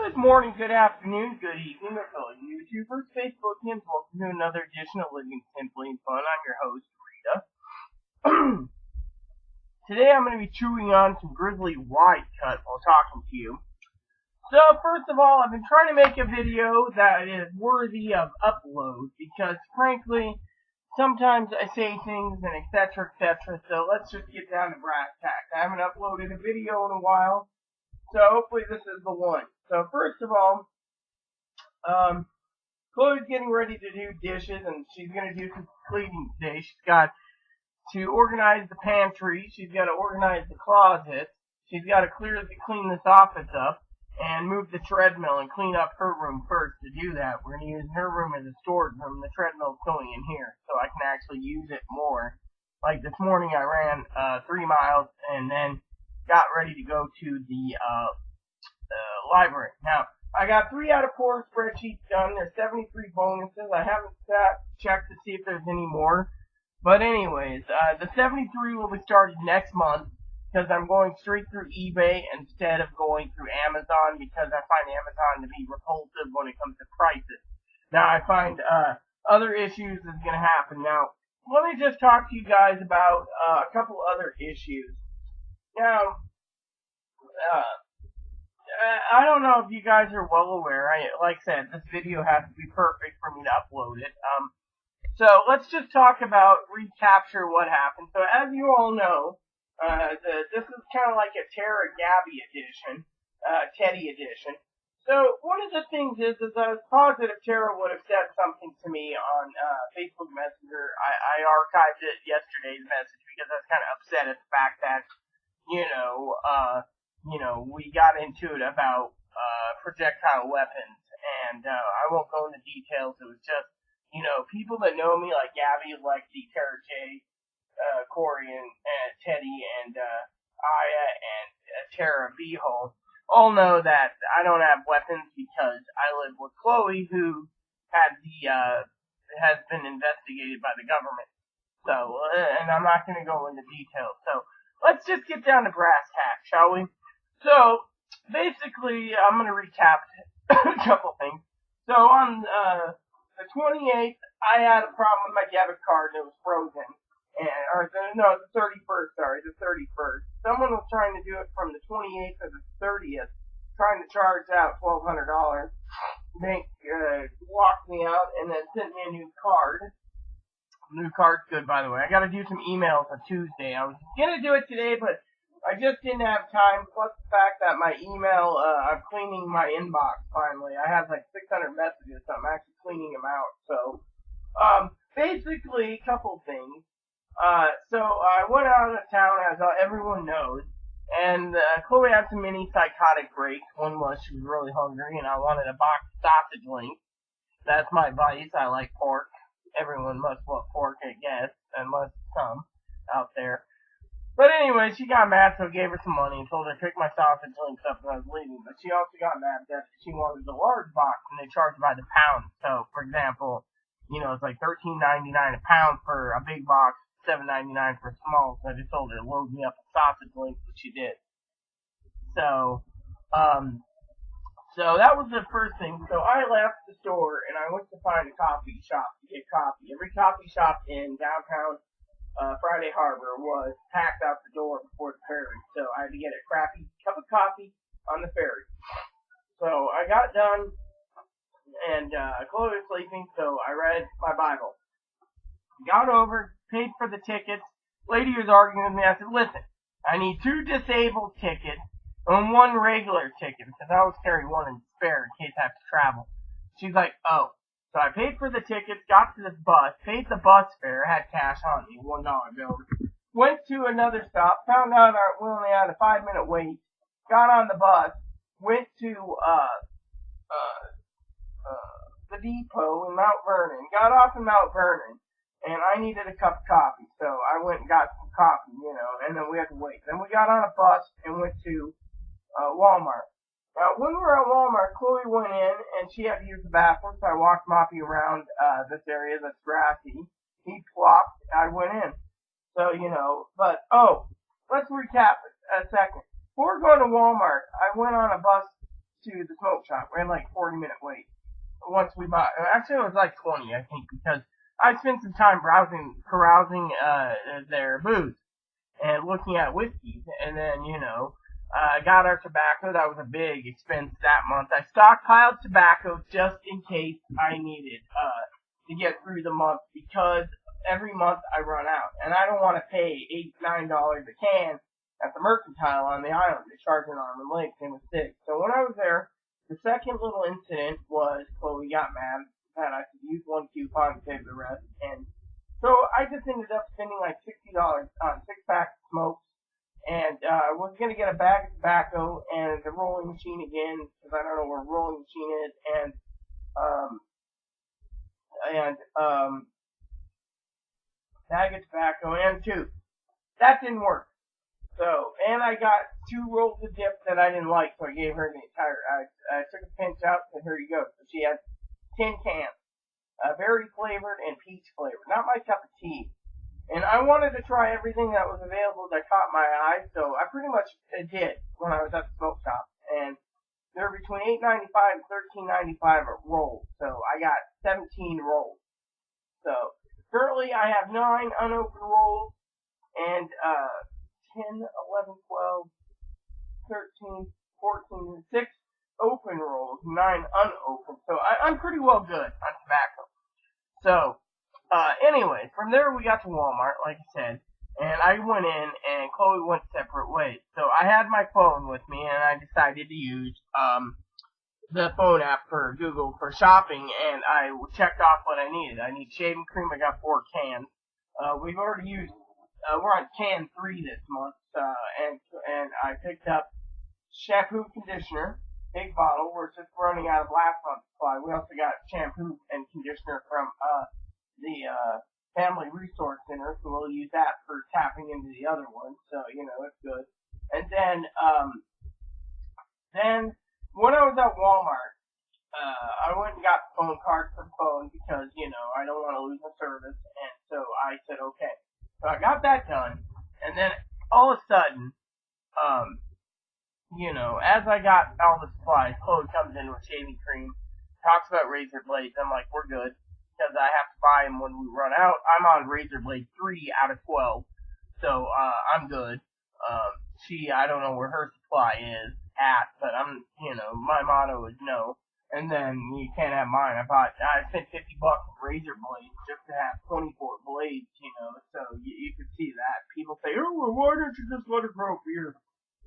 Good morning, good afternoon, good evening, my fellow YouTubers, Facebookians. Welcome to another edition of Living Simply and Fun. I'm your host, Rita. Today I'm going to be chewing on some Grizzly Wide Cut while talking to you. So, first of all, I've been trying to make a video that is worthy of upload because, frankly, sometimes I say things and etc., etc., so let's just get down to brass tacks. I haven't uploaded a video in a while, so hopefully this is the one. So first of all, Chloe's getting ready to do dishes, and she's going to do some cleaning today. She's got to organize the pantry. She's got to organize the closet. She's got to clean this office up and move the treadmill and clean up her room first. To do that, we're going to use her room as a storage room. The treadmill's going in here, so I can actually use it more. Like this morning, I ran 3 miles and then got ready to go to the library. Now, I got 3 out of 4 spreadsheets done. There's 73 bonuses. I haven't checked to see if there's any more. But anyways, the 73 will be started next month because I'm going straight through eBay instead of going through Amazon because I find Amazon to be repulsive when it comes to prices. Now, I find other issues is going to happen. Now, let me just talk to you guys about a couple other issues. Now, I don't know if you guys are well aware. Like I said, this video has to be perfect for me to upload it. So let's just talk about recapture what happened. So as you all know, this is kind of like a Tara Gabby edition, Teddy edition. So one of the things is I was positive Tara would have said something to me on Facebook Messenger. I archived yesterday's message because I was kind of upset at the fact that, we got into it about projectile weapons, and I won't go into details. It was just, people that know me, like Gabby, Lexi, Tara J, Corey, and Teddy, and Aya, and Tara B-Hole, all know that I don't have weapons because I live with Chloe, who has been investigated by the government. So, and I'm not going to go into details. So, let's just get down to brass tacks, shall we? So, basically, I'm going to recap a couple things. So, on the 28th, I had a problem with my debit card and it was frozen. The 31st, the 31st. Someone was trying to do it from the 28th to the 30th, trying to charge out $1,200. Bank locked me out and then sent me a new card. New card's good, by the way. I got to do some emails on Tuesday. I was going to do it today, but I just didn't have time, plus the fact that my email, I'm cleaning my inbox finally. I have like 600 messages, so I'm actually cleaning them out. So, basically, a couple things. So I went out of town, as everyone knows, and Chloe had some mini psychotic breaks. One was she was really hungry, and I wanted a box of sausage links. That's my vice. I like pork. Everyone must love pork, I guess, unless some out there. But anyway, she got mad, so I gave her some money and told her to pick my sausage links up when I was leaving. But she also got mad that she wanted the large box, and they charged by the pound. So, for example, it's like $13.99 a pound for a big box, $7.99 for a small. So I just told her to load me up with sausage links, which she did. So that was the first thing. So I left the store, and I went to find a coffee shop to get coffee. Every coffee shop in downtown Friday Harbor was packed out the door before the ferry, so I had to get a crappy cup of coffee on the ferry. So I got done, and Chloe was sleeping, so I read my Bible. Got over, paid for the tickets. Lady was arguing with me. I said, listen, I need 2 disabled tickets and 1 regular ticket, because I always carry 1 in spare in case I have to travel. She's like, oh. So I paid for the tickets, got to the bus, paid the bus fare, had cash on me, $1 bill. Went to another stop, found out we only had a 5-minute wait, got on the bus, went to the depot in Mount Vernon, got off in Mount Vernon, and I needed a cup of coffee, so I went and got some coffee, and then we had to wait. Then we got on a bus and went to Walmart. Now, when we were at Walmart, Chloe went in, and she had to use the bathroom, so I walked Moppy around this area that's grassy. He plopped, I went in. So, let's recap a second. Before going to Walmart, I went on a bus to the smoke shop. We had like 40-minute wait. Once we bought, actually it was like 20, I think, because I spent some time carousing their booth and looking at whiskeys, and then, got our tobacco. That was a big expense that month. I stockpiled tobacco just in case I needed, to get through the month, because every month I run out, and I don't want to pay $8, $9 a can at the Mercantile on the island. They charge an arm and leg, same with sticks. So when I was there, the second little incident was Chloe got mad that I could use one coupon to save the rest, and so I just ended up spending like $60 on 6 packs of smokes, and I was gonna get a bag of tobacco and the rolling machine again, because I don't know where a rolling machine is, and bag of tobacco and tooth. That didn't work. So, and I got 2 rolls of dip that I didn't like, so I gave her the entire, I took a pinch out, and here you go. So she had 10 cans, berry flavored and peach flavored. Not my cup of tea. And I wanted to try everything that was available that caught my eye, so I pretty much did when I was at the smoke shop. And they're between $8.95 and $13.95 a roll, so I got 17 rolls. So, currently I have 9 unopened rolls, and 10, 11, 12, 13, 14, 6 open rolls, 9 unopened. So I'm pretty well good on tobacco. So, anyway, from there we got to Walmart, like I said, and I went in, and Chloe went separate ways. So I had my phone with me, and I decided to use the phone app for Google for shopping, and I checked off what I needed. I need shaving cream. I got 4 cans. We've already used. We're on can 3 this month, and I picked up shampoo conditioner, big bottle. We're just running out of last month's supply. We also got shampoo and conditioner from the Family Resource Center, so we'll use that for tapping into the other one. So it's good. And then when I was at Walmart, I went and got the phone card for the phone because I don't want to lose my service, and so I said okay. So I got that done, and then all of a sudden, as I got all the supplies, Chloe comes in with shaving cream, talks about razor blades. I'm like, we're good, because I have to buy them when we run out. I'm on razor blade 3 out of 12, so I'm good. I don't know where her supply is at, but my motto is no. And then you can't have mine. I spent $50 on razor blades just to have 24 blades, so you could see that. People say, oh, well, why don't you just let it grow for you?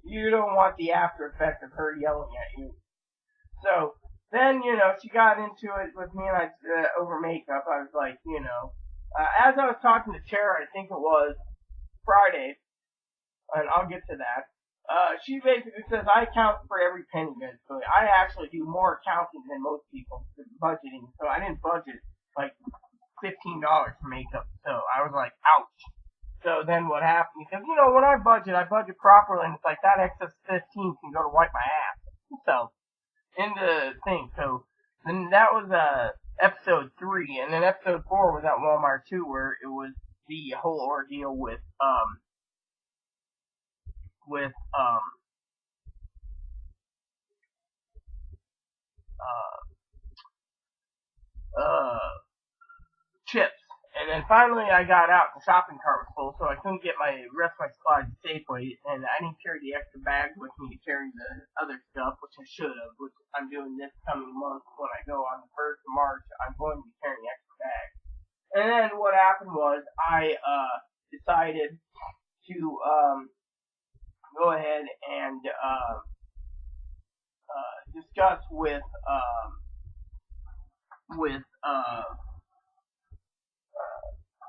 You don't want the after effect of her yelling at you. So, then, she got into it with me, and over makeup. I was like, as I was talking to Tara, I think it was Friday, and I'll get to that. She basically says I count for every penny, basically. I actually do more accounting than most people, budgeting. So I didn't budget like $15 for makeup. So I was like, ouch. So then what happened? Because when I budget properly, and it's like that excess 15 can go to wipe my ass. So in the thing. So then that was episode 3, and then episode 4 was at Walmart 2, where it was the whole ordeal with chips. And then finally I got out, the shopping cart was full, so I couldn't get my rest of my supplies to Safeway, and I didn't carry the extra bag with me to carry the other stuff, which I should have, which I'm doing this coming month when I go on the 1st of March. I'm going to be carrying extra bags. And then what happened was I decided to go ahead and discuss with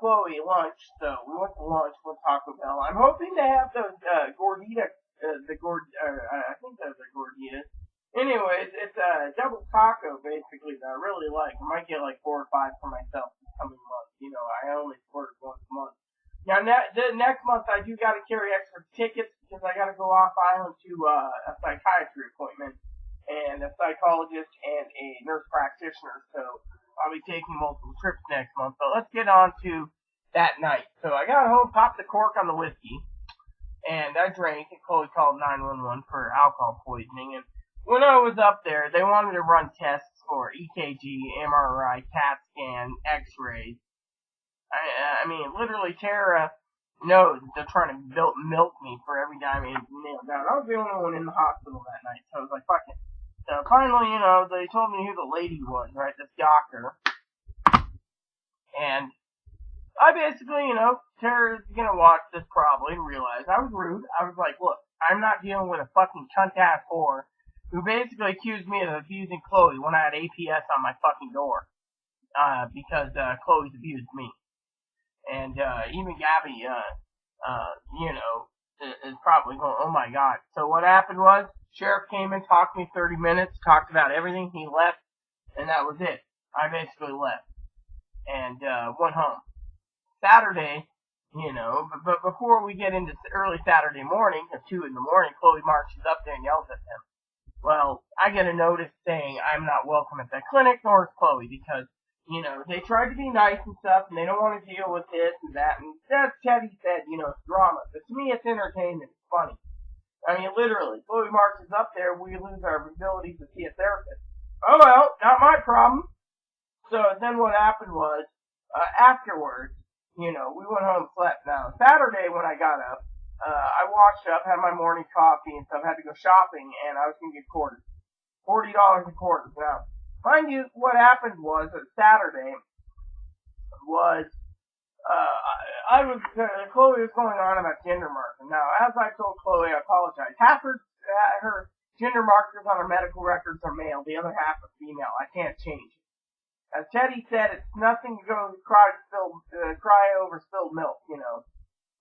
Chloe lunch. So we went to lunch with Taco Bell. I'm hoping to have those gordita, I think those are gorditas. Anyways, it's a double taco basically that I really like. I might get like 4 or 5 for myself this coming month. I only splurge once a month. Now, the next month I do got to carry extra tickets because I got to go off island to a psychiatry appointment and a psychologist and a nurse practitioner. So I'll be taking multiple trips next month. But let's get on to that night. So I got home, popped the cork on the whiskey, and I drank. And Chloe called 911 for alcohol poisoning. And when I was up there, they wanted to run tests for EKG, MRI, CAT scan, X-rays. I mean, literally, Tara knows they're trying to milk me for every dime they nailed down. I was the only one in the hospital that night, so I was like, fuck it. So finally, they told me who the lady was, right? This doctor. And I basically, Tara's gonna watch this probably and realize I was rude. I was like, look, I'm not dealing with a fucking cunt-ass whore who basically accused me of abusing Chloe when I had APS on my fucking door. Because Chloe's abused me. And even Gabby, is probably going, oh my god. So what happened was, sheriff came in, talked to me 30 minutes, talked about everything, he left, and that was it. I basically left. And went home. Saturday, but before we get into early Saturday morning, at 2 in the morning, Chloe marches up there and yells at them. Well, I get a notice saying I'm not welcome at that clinic, nor is Chloe, because they tried to be nice and stuff, and they don't want to deal with this and that, and that's Teddy said, it's drama. But to me, it's entertainment, it's funny. I mean, literally, Chloe marches up there, we lose our ability to see a therapist. Oh well, not my problem. So then what happened was, afterwards, we went home and slept. Now, Saturday when I got up, I washed up, had my morning coffee and stuff, had to go shopping, and I was going to get quarters. $40 a quarter. Now, mind you, what happened was that Saturday was, Chloe was going on about gender markers. Now, as I told Chloe, I apologize. Half her gender markers on her medical records are male, the other half are female. I can't change it. As Teddy said, it's nothing to go cry over spilled milk,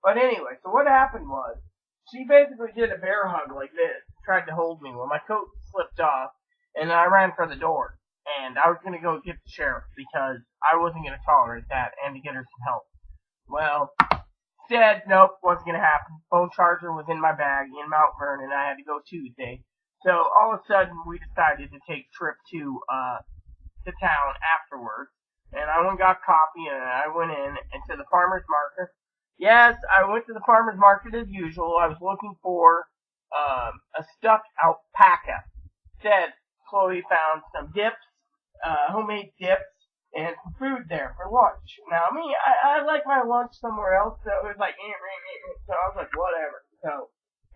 But anyway, so what happened was, she basically did a bear hug like this, tried to hold me. Well, my coat slipped off, and I ran for the door. And I was going to go get the sheriff, because I wasn't going to tolerate that, and to get her some help. Well, instead, nope, wasn't going to happen. Phone charger was in my bag in Mount Vernon, and I had to go Tuesday. So all of a sudden, we decided to take a trip to town afterwards, and I went and got coffee, and I went in and to the farmer's market. Yes, I went to the farmer's market as usual. I was looking for a stuffed alpaca. Instead, Chloe found some dips, homemade dips, and some food there for lunch. Now, me, I like my lunch somewhere else, so it was like, so I was like, whatever. So,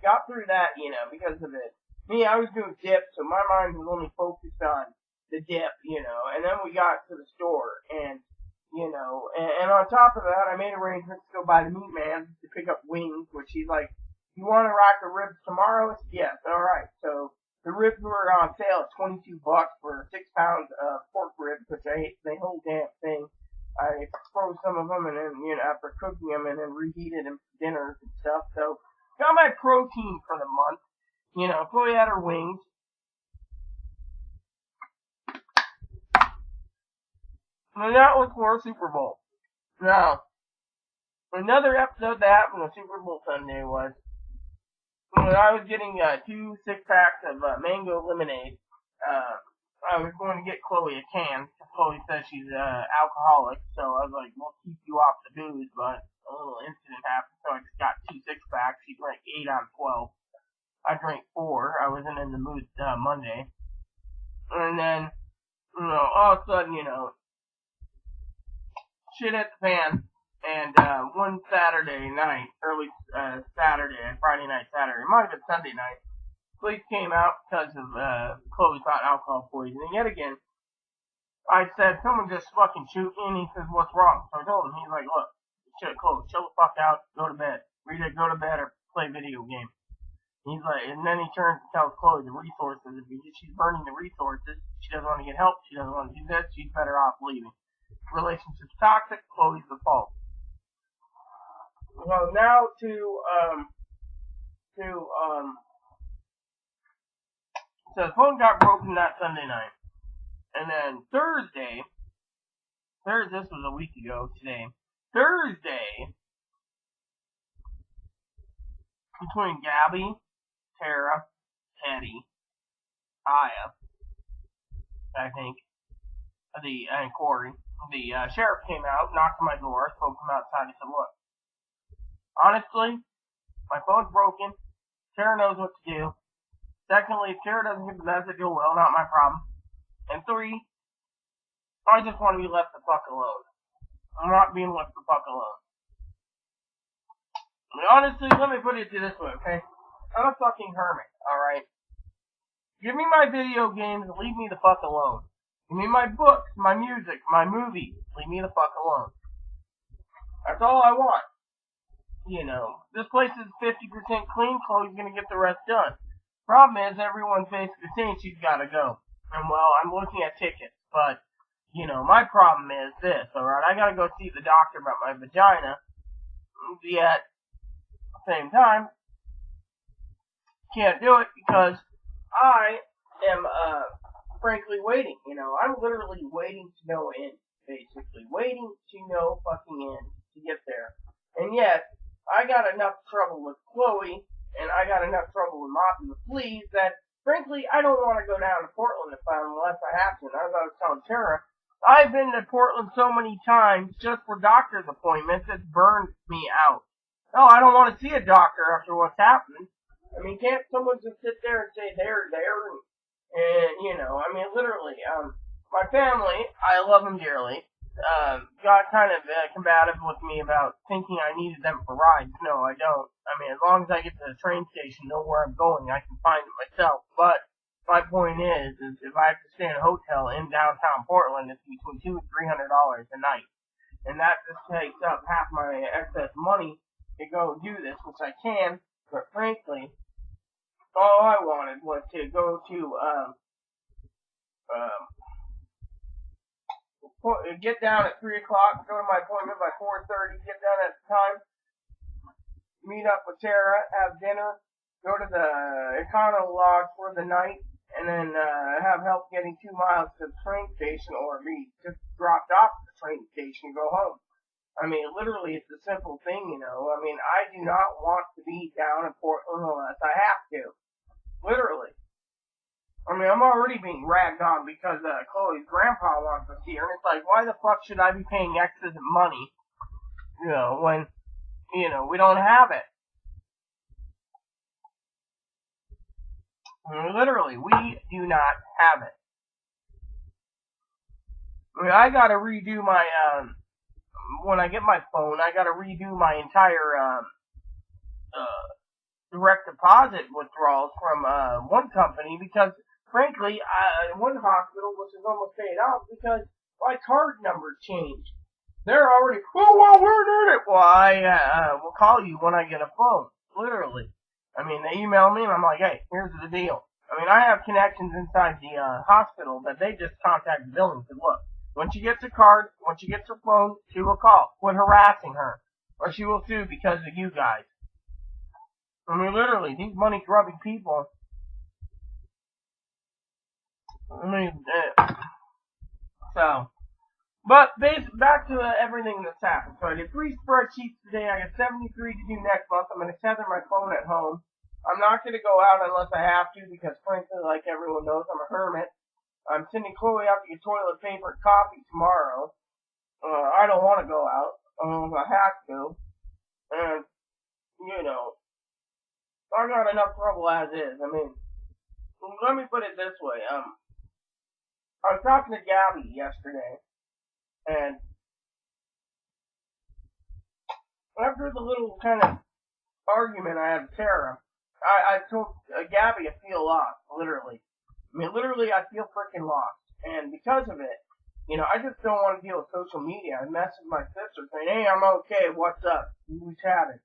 got through that, because of it. Me, I was doing dips, so my mind was only focused on the dip, and then we got to the store, and, and on top of that, I made arrangements to go by the meat man to pick up wings, which he's like, you want a rack of ribs tomorrow? Yes, alright, so the ribs were on sale at $22 for 6 pounds of pork ribs, which I ate the whole damn thing. I froze some of them, and then, after cooking them, and then reheated them for dinners and stuff, so got my protein for the month. Chloe had her wings. And that was for Super Bowl. Now, another episode that happened on Super Bowl Sunday was when I was getting 2 6-packs of mango lemonade. I was going to get Chloe a can because Chloe says she's alcoholic. So I was like, we'll keep you off the booze, but a little incident happened, so I just got 2 6-packs. She drank 8 out of 12. I drank 4. I wasn't in the mood Monday. And then, all of a sudden, shit hit the fan, and one Saturday night, early Friday night, Saturday, it might have been Sunday night, police came out because of Chloe thought alcohol poisoning. Yet again, I said, someone just fucking shoot me, and he says, what's wrong? So I told him, he's like, look, Chloe, chill the fuck out, go to bed. Either go to bed or play video game. He's like, and then he turns and tells Chloe the resources. If she's burning the resources, she doesn't want to get help, she doesn't want to do this, she's better off leaving. Relationship's toxic, Chloe's the fault. Well, now so the phone got broken that Sunday night. And then Thursday, this was a week ago today, Thursday, between Gabby, Tara, Teddy, Aya, I think, and Corey, the sheriff came out, knocked on my door, spoke him outside, and said, look, honestly, my phone's broken, Tara knows what to do, Secondly, if Tara doesn't get the message, oh well, not my problem. And 3, I just want to be left the fuck alone. I'm not being left the fuck alone. I mean, honestly, let me put it this way, okay? I'm a fucking hermit, alright? Give me my video games, leave me the fuck alone. Give me my books, my music, my movies, leave me the fuck alone. That's all I want. You know, this place is 50% clean, Chloe's gonna get the rest done. Problem is, everyone's basically saying she's gotta go. And well, I'm looking at tickets, but, you know, my problem is this, alright? I gotta go see the doctor about my vagina, yet, at the same time, can't do it because I am, frankly waiting, you know. I'm literally waiting to no end, basically. Waiting to no fucking end to get there. And yet, I got enough trouble with Chloe, and I got enough trouble with mopping the fleas that, frankly, I don't want to go down to Portland unless I have to. And as I was telling Tara, I've been to Portland so many times just for doctor's appointments, it's burned me out. No, I don't want to see a doctor after what's happened. I mean, can't someone just sit there and say they're there and you know, I mean, literally, my family, I love them dearly, got kind of combative with me about thinking I needed them for rides. No, I don't. I mean, as long as I get to the train station, know where I'm going, I can find it myself. But my point is if I have to stay in a hotel in downtown Portland, it's between $200 and $300 a night, and that just takes up half my excess money to go do this, which I can. But frankly, all I wanted was to go to get down at 3 o'clock, go to my appointment by 4:30, get down at the time, meet up with Tara, have dinner, go to the Econo Lodge for the night, and then have help getting 2 miles to the train station, or be just dropped off at the train station and go home. I mean, literally, it's a simple thing, you know. I mean, I do not want to be down in Portland unless I have to. Literally. I mean, I'm already being ragged on because Chloe's grandpa wants to see her, and it's like, why the fuck should I be paying excess money, you know, when, you know, we don't have it? I mean, literally, we do not have it. I mean, I gotta redo my, when I get my phone, I gotta redo my entire, direct deposit withdrawals from, one company because, frankly, one hospital, which is almost paid off because my card number changed. They're already, oh, well, where did it? Well, I will call you when I get a phone. Literally. I mean, they email me and I'm like, hey, here's the deal. I mean, I have connections inside the hospital that they just contact the billing and say, look, when she gets a card, when she gets her phone, she will call. Quit harassing her. Or she will sue because of you guys. I mean, literally, these money-grubbing people. I mean, so. But back to everything that's happened. So I did 3 spreadsheets today. I got 73 to do next month. I'm going to tether my phone at home. I'm not going to go out unless I have to because, frankly, like everyone knows, I'm a hermit. I'm sending Chloe out to get toilet paper and coffee tomorrow. I don't want to go out unless I have to. And, you know, I got enough trouble as is. I mean, let me put it this way. I was talking to Gabby yesterday. And after the little kind of argument I had with Tara, I told Gabby I feel lost, literally. I mean, literally, I feel freaking lost. And because of it, you know, I just don't want to deal with social media. I messaged my sister saying, hey, I'm okay, what's up? We chatted.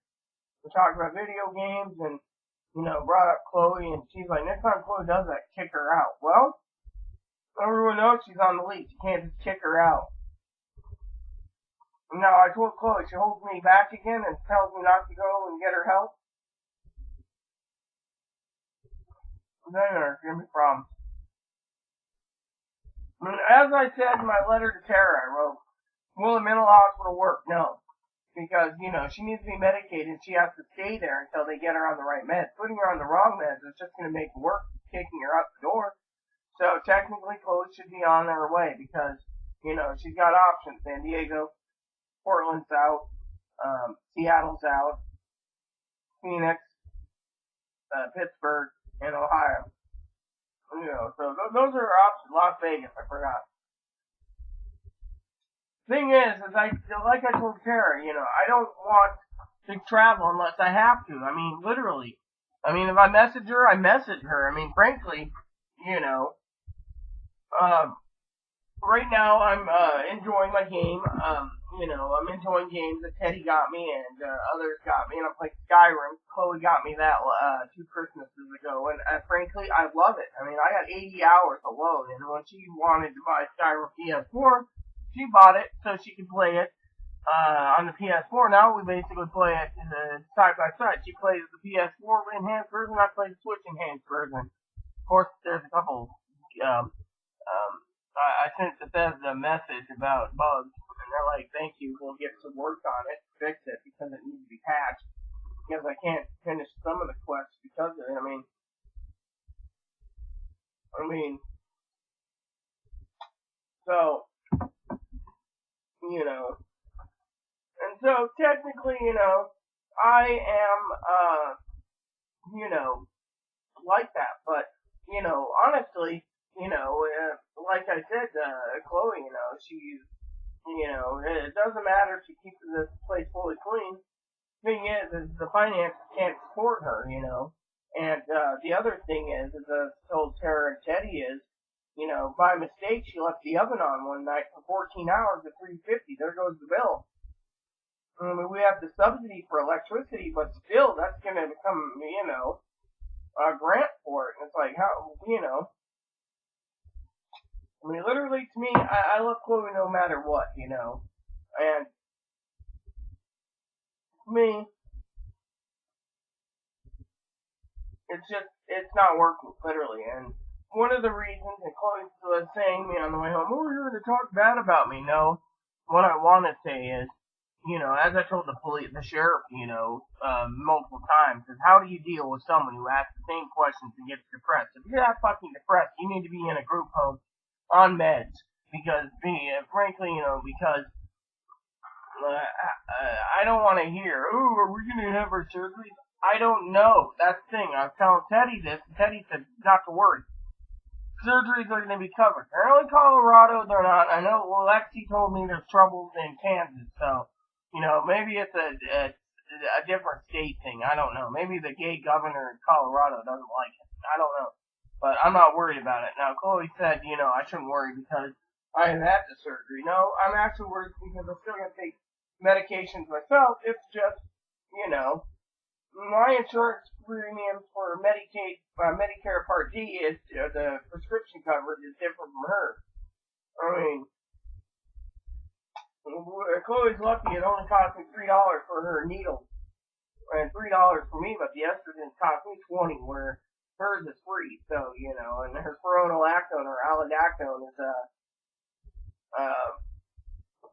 We talked about video games and, you know, brought up Chloe, and she's like, next time Chloe does that, kick her out. Well, everyone knows she's on the leash. You can't just kick her out. No, I told Chloe, she holds me back again and tells me not to go and get her help. Then there's gonna be problems. I mean, as I said in my letter to Tara, I wrote, will a mental hospital work? No. Because, you know, she needs to be medicated. She has to stay there until they get her on the right meds. Putting her on the wrong meds is just gonna make it work, kicking her out the door. So technically, Chloe should be on her way because, you know, she's got options. San Diego, Portland's out, Seattle's out, Phoenix, Pittsburgh, and Ohio. So those are options. Las Vegas, I forgot. Thing is like I told Kara, I don't want to travel unless I have to. I mean, literally. I mean, if I message her, I message her. I mean, frankly, you know, um, right now I'm enjoying my game. I'm enjoying games that Teddy got me and others got me, and I'm playing Skyrim. Chloe got me that 2 Christmases ago, and frankly, I love it. I mean, I got 80 hours alone, and when she wanted to buy Skyrim PS4, she bought it so she could play it on the PS4. Now we basically play it side by side. She plays the PS4 enhanced version, I play the Switch enhanced version. Of course, there's a couple. I sent Bethesda a message about bugs, and they're like, "Thank you, we'll get to work on it, fix it because it needs to be patched." Because I can't finish some of the quests because of it. I mean, so and so technically, I am, like that. But, honestly, like I said, Chloe, she's, it doesn't matter if she keeps this place fully clean. Thing is the finances can't support her, And the other thing is, as I told Tara and Teddy, is, by mistake she left the oven on one night for 14 hours at $3.50. There goes the bill. I mean, we have the subsidy for electricity, but still, that's going to become, a grant for it. And it's like, how, I mean, literally, to me, I love Chloe no matter what, And to me, it's not working, literally. And one of the reasons, and Chloe was saying to me on the way home, "Oh, you're going to talk bad about me." No, what I want to say is, as I told the sheriff, multiple times, is how do you deal with someone who asks the same questions and gets depressed? If you're that fucking depressed, you need to be in a group home on meds, because, frankly, because I don't want to hear, "Oh, are we going to have our surgery?" I don't know. That's the thing. I was telling Teddy this, and Teddy said, "Not to worry. Surgeries are going to be covered." They're in Colorado, they're not. I know, well, Lexi told me there's troubles in Kansas, so, maybe it's a different state thing. I don't know. Maybe the gay governor in Colorado doesn't like it. I don't know. But I'm not worried about it. Now, Chloe said, I shouldn't worry because I have had the surgery. No, I'm actually worried because I'm still going to take medications myself. It's just, my insurance premiums for Medicare Part D is the prescription coverage is different from her. I mean, Chloe's lucky it only cost me $3 for her needle and $3 for me, but the estrogen cost me $20, where hers is free. So and her spironolactone or allopurinol is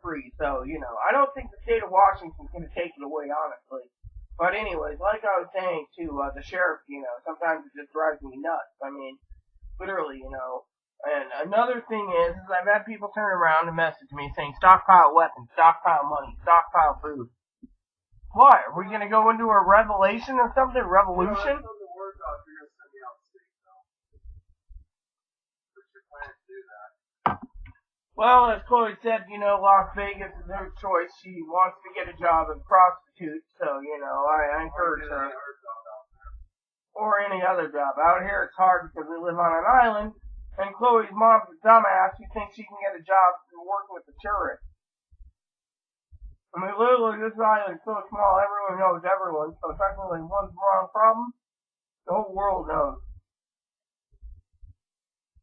free. So I don't think the state of Washington's going to take it away, honestly. But anyways, like I was saying to the sheriff, sometimes it just drives me nuts. I mean, literally, And another thing is I've had people turn around and message me saying, "Stockpile weapons, stockpile money, stockpile food." What? Are we going to go into a revelation or something? Revolution? Well, as Chloe said, Las Vegas is her choice. She wants to get a job as a prostitute, so, I encourage her. Or any other job. Out here it's hard because we live on an island, and Chloe's mom's a dumbass who thinks she can get a job working with the tourists. I mean, literally, this island is so small, everyone knows everyone, so technically one's wrong problem, the whole world knows.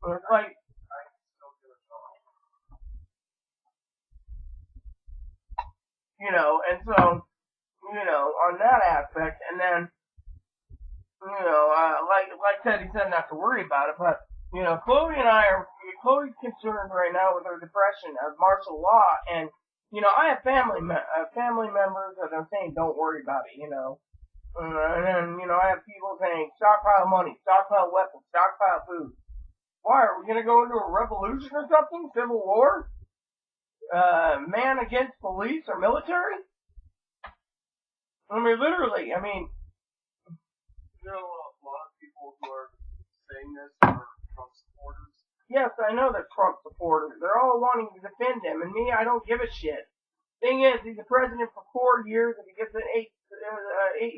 But it's like, and so, on that aspect, and then, like Teddy said, not to worry about it, but, Chloe's concerned right now with her depression of martial law, and, I have family members that are saying, "Don't worry about it," and then, I have people saying, "Stockpile money, stockpile weapons, stockpile food." Why, are we going to go into a revolution or something? Civil war? Man against police or military? I mean, literally, there are a lot of people who are saying this are from Yes, I know they're Trump supporters. They're all wanting to defend him, and me, I don't give a shit. Thing is, he's the president for 4 years, and he gets an 8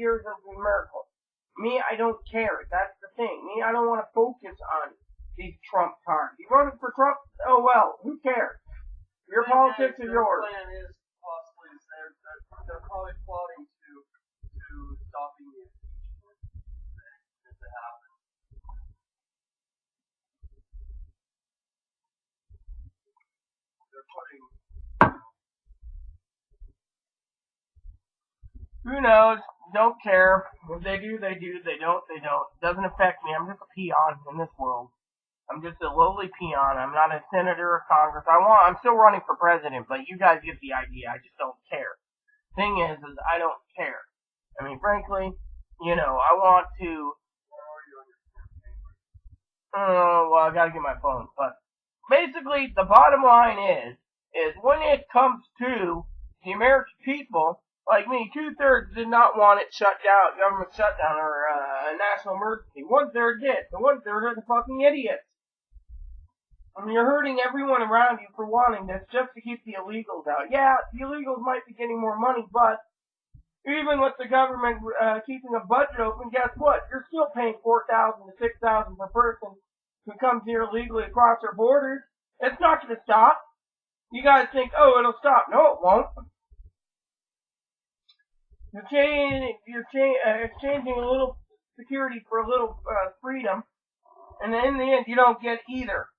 years of a miracle. Me, I don't care. That's the thing. Me, I don't want to focus on these Trump cards. You voted for Trump? Oh well, who cares? Your politics are yours. Their plan is possibly they're probably plotting to stopping the impeachment if it happens. They're putting. Who knows? Don't care. If they do, they do. They don't, they don't. Doesn't affect me. I'm just a peon in this world. I'm just a lowly peon. I'm not a senator or Congress. I'm still running for president, but you guys get the idea. I just don't care. Thing is I don't care. I mean, frankly, I want to. Oh, well, I gotta get my phone. But basically, the bottom line is when it comes to the American people, like me, 2/3 did not want it shut down, government shutdown, or a national emergency. 1/3 did. The 1/3 are the fucking idiots. I mean, you're hurting everyone around you for wanting this just to keep the illegals out. Yeah, the illegals might be getting more money, but even with the government keeping a budget open, guess what? You're still paying $4,000 to $6,000 per person who comes here illegally across our borders. It's not going to stop. You guys think, oh, it'll stop. No, it won't. You're exchanging a little security for a little freedom, and in the end, you don't get either.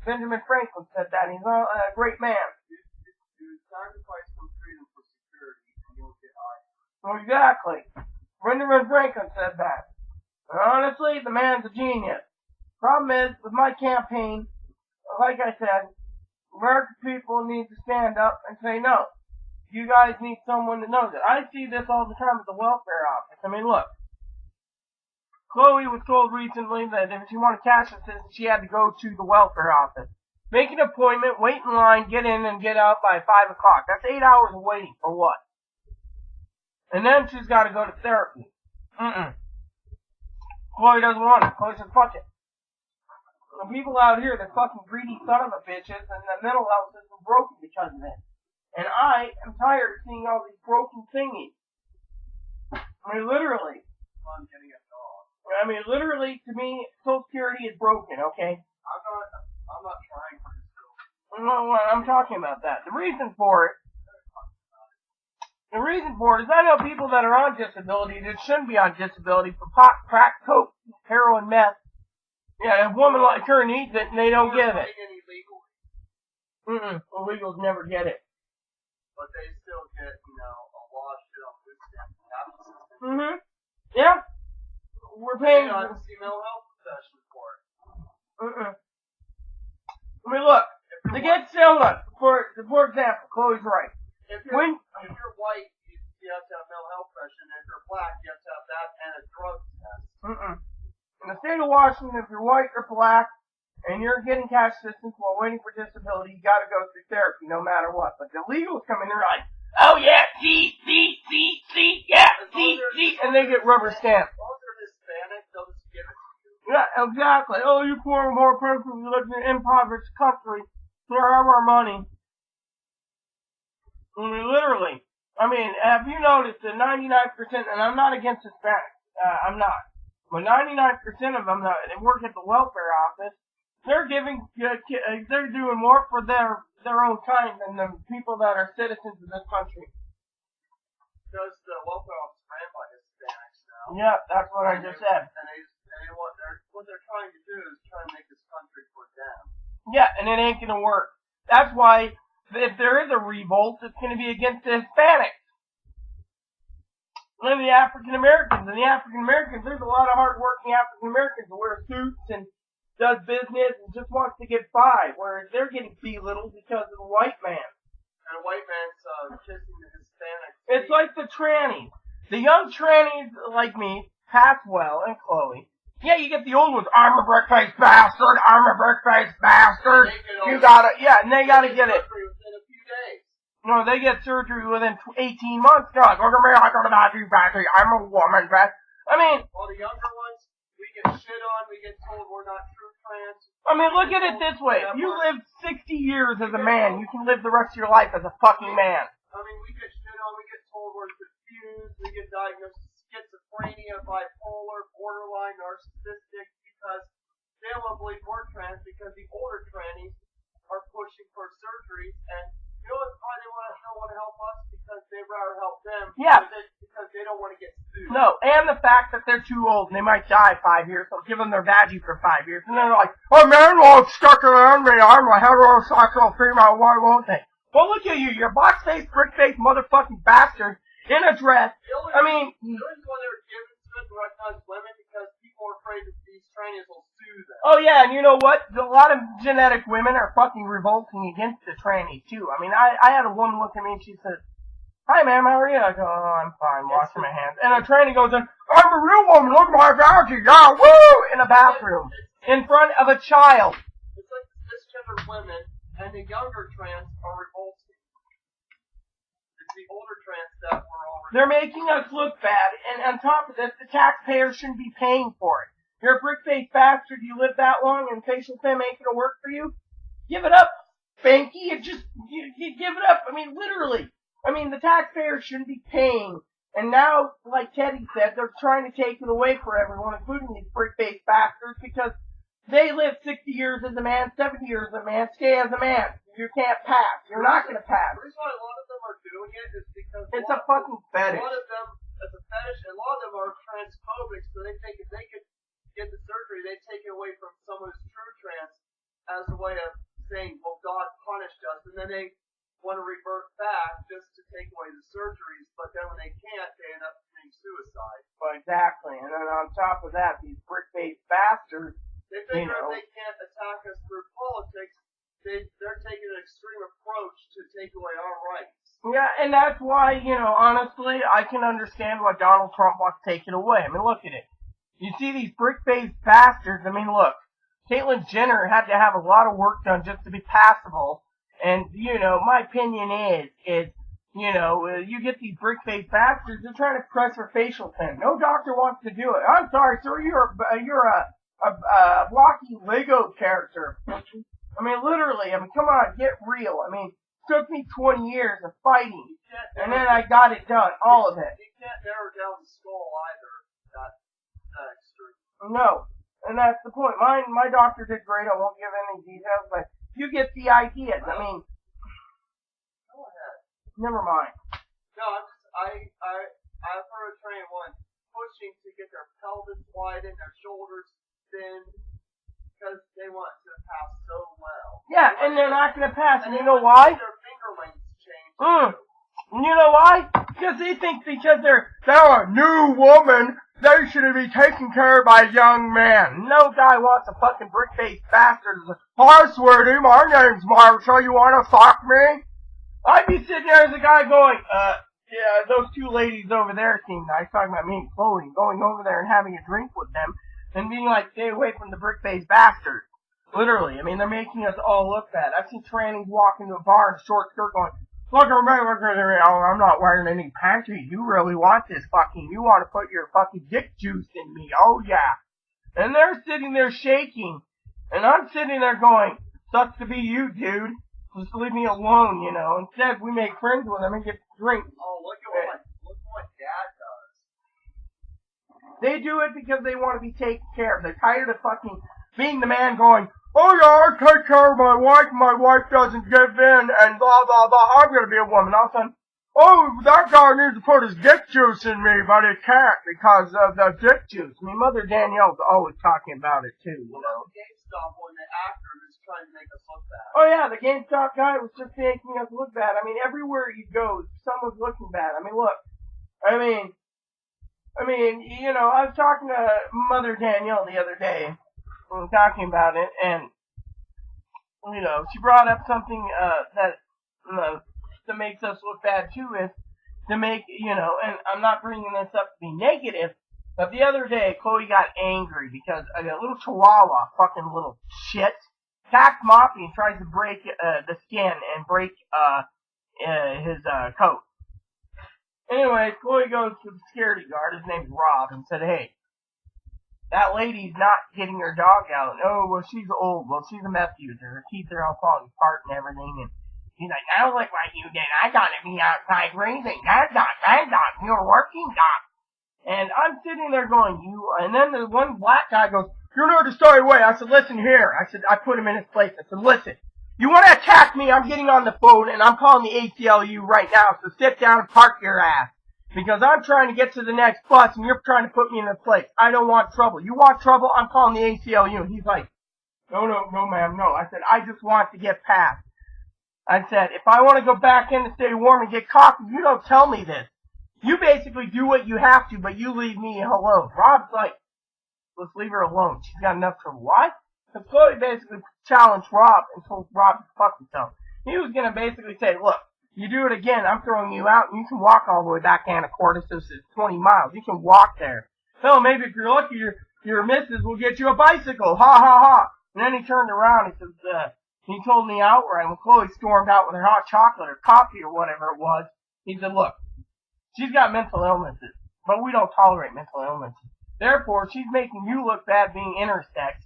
Benjamin Franklin said that. He's a great man. You sacrifice some freedom for security, and you'll get either. Well, exactly. Benjamin Franklin said that. And honestly, the man's a genius. Problem is, with my campaign, like I said, American people need to stand up and say no. You guys need someone that knows it. I see this all the time at the welfare office. I mean, look. Chloe was told recently that if she wanted cash assistance, she had to go to the welfare office. Make an appointment, wait in line, get in, and get out by 5 o'clock. That's 8 hours of waiting for what? And then she's got to go to therapy. Chloe doesn't want it. Chloe says, fuck it. The people out here, they're fucking greedy son of a bitches, and the mental health system's broken because of it. And I am tired of seeing all these broken thingies. I mean, literally. I'm getting a dog. I mean, literally, to me, Social Security is broken, okay? I'm not trying for this. Well, I'm talking about that. The reason for it is I know people that are on disability that shouldn't be on disability for pot, crack, coke, heroin, meth. Yeah, a woman like her needs it and they don't get it. Illegals never get it. But they still get, a lot of shit on food stamps. Yeah. We're paying. They don't see mental health professionals for it. I mean, look. To get sold up, for example, Chloe's right. If you're white, you have to have mental health professional. If you're black, you have to have that and a drug test. In the state of Washington, if you're white or black, and you're getting cash assistance while waiting for disability, you gotta go through therapy no matter what. But the illegals come in, they're like, oh yeah, see, and they get rubber stamped. As long as they're Hispanic, they'll just give it to you. Yeah, exactly. Oh, you poor person who lives in an impoverished country. Here have our money. I mean, literally. I mean, have you noticed that 99%, and I'm not against Hispanics, I'm not, but 99% of them, they work at the welfare office, they're doing more for their own kind than the people that are citizens of this country. Because the welfare office ran by Hispanics now. Yeah, that's what I just said. And what they're trying to do is try to make this country for them. Yeah, and it ain't gonna work. That's why, if there is a revolt, it's gonna be against the Hispanics. And the African Americans. And the African Americans, there's a lot of hard-working African Americans who wear suits and does business and just wants to get by, whereas they're getting belittled because of the white man. And the white man's kissing the Hispanics. It's like the trannies. The young trannies like me, Pathwell and Chloe. Yeah, you get the old ones. I'm a brick-faced bastard. I'm a brick-faced bastard. You gotta, yeah, and they gotta get it. Within a few days. No, they get surgery within 18 months. They're like, look at me, I got a battery. I'm a woman, I mean. All the younger ones, we get shit on. We get told we're not true trans. I mean, look at it this way. You live 60 years as a man. You can live the rest of your life as a fucking man. I mean, we get shit on, we get told we're confused, we get diagnosed with schizophrenia, bipolar, borderline, narcissistic, because they don't believe we're trans, because the older trannies are pushing for surgeries, and you know why they don't want to help us? Because they'd rather help them. Yeah. Because they don't want to get sued. No, and the fact that they're too old and they might die 5 years, so give them their vaggie for 5 years, and then they're like, oh man, well, it's stuck around me, I'm a heterosexual female, why won't they? Well, look at you, you're black-faced, brick-faced motherfucking bastard in a dress. The reason why they were given to it to recognize women because people are afraid that these trannies will sue them. Oh yeah, and you know what? A lot of genetic women are fucking revolting against the trannies too. I mean, I had a woman look at me and she says, hi ma'am, how are you? I go, oh, I'm fine, washing my hands. And a tranny goes in, I'm a real woman, look at my vaggie, yeah, woo! In a bathroom. In front of a child. It's like cisgender women and the younger trans are revolting. It's the older trans that we're all revolting. They're making us look bad, and on top of this, the taxpayers shouldn't be paying for it. You're a brick-faced bastard, you live that long, and facial femme ain't gonna work for you? Give it up, Spanky, you give it up. I mean, literally. I mean, the taxpayers shouldn't be paying, and now, like Teddy said, they're trying to take it away for everyone, including these brick-faced bastards, because they live 60 years as a man, 70 years as a man, stay as a man. You can't pass. You're not gonna pass. The reason why a lot of them are doing it is because it's a fucking fetish. A lot of them, it's a fetish, and a lot of them are transphobic, so they think if they could get the surgery, they take it away from someone who's true trans as a way of saying, well, God punished us, and then they want to revert back just to take away the surgeries, but then when they can't, they end up committing suicide. Well, exactly, and then on top of that, these brick-faced bastards, they figure if they can't attack us through politics, they're taking an extreme approach to take away our rights. Yeah, and that's why, honestly, I can understand why Donald Trump wants to take it away. I mean, look at it. You see these brick-faced bastards, I mean, look, Caitlyn Jenner had to have a lot of work done just to be passable, and, my opinion is, you get these brick-faced bastards, they're trying to press her facial femme. No doctor wants to do it. I'm sorry, sir, you're a blocky Lego character. I mean, literally, come on, get real. I mean, it took me 20 years of fighting, and then I got it done, all of it. You can't narrow down the skull either, that extreme. No, and that's the point. My doctor did great, I won't give any details, but you get the idea. I mean, go ahead. Never mind. No, I've heard a train once pushing to get their pelvis widened, their shoulders thin, because they want to pass so well. Yeah, and they're not going to pass, and you know why? Their finger lengths change. And you know why? Because they think because they're a new woman, they should be taken care of by a young man. No guy wants a fucking brick-faced bastard. Hi, sweetie, my name's Marshall, you want to fuck me? I'd be sitting there as a guy going, yeah, those two ladies over there seem nice, talking about me and Chloe, going over there and having a drink with them, and being like, stay away from the brick-faced bastards. Literally, I mean, they're making us all look bad. I've seen trannies walk into a bar in a short skirt going, look at me, I'm not wearing any panties. You really want this fucking, you want to put your fucking dick juice in me, oh yeah. And they're sitting there shaking, and I'm sitting there going, sucks to be you, dude. Just leave me alone, Instead, we make friends with them and get drinks. Oh, look at what Dad does. They do it because they want to be taken care of. They're tired of fucking being the man going, oh yeah, I take care of my wife doesn't give in, and blah, blah, blah, I'm gonna be a woman. All of a sudden, oh, that guy needs to put his dick juice in me, but he can't because of the dick juice. I mean, Mother Danielle's always talking about it too, GameStop when the actor is trying to make us look bad. Oh yeah, the GameStop guy was just making us look bad. I mean, everywhere you go, someone's looking bad. I mean, look, I was talking to Mother Danielle the other day, and talking about it, and, she brought up something, that makes us look bad too, is to make, and I'm not bringing this up to be negative, but the other day, Chloe got angry because a little chihuahua, fucking little shit, attacks Moppy and tries to break, the skin and break, his, coat. Anyway, Chloe goes to the security guard, his name's Rob, and said, hey, that lady's not getting her dog out. Oh, well, she's old. Well, she's a meth user. Her teeth are all falling apart and everything. And she's like, I don't like what you did. I gotta be outside raising that dog. You're working dog. And I'm sitting there going, and then the one black guy goes, you're not to stay away. I said, listen here. I put him in his place. I said, listen, you want to attack me? I'm getting on the phone and I'm calling the ACLU right now. So sit down and park your ass. Because I'm trying to get to the next bus and you're trying to put me in a place. I don't want trouble. You want trouble? I'm calling the ACLU. And he's like, no, ma'am, no. I said, I just want to get past. I said, if I want to go back in to stay warm and get coffee, you don't tell me this. You basically do what you have to, but you leave me alone. Rob's like, let's leave her alone. She's got enough trouble. Why? Because Chloe basically challenged Rob and told Rob to fuck himself. He was going to basically say, look, you do it again, I'm throwing you out, and you can walk all the way back to Anacortes. This is 20 miles. You can walk there. Hell, maybe if you're lucky, your missus will get you a bicycle. Ha, ha, ha. And then he turned around and says, he told me outright, when Chloe stormed out with her hot chocolate or coffee or whatever it was, he said, look, she's got mental illnesses, but we don't tolerate mental illnesses. Therefore, she's making you look bad being intersex.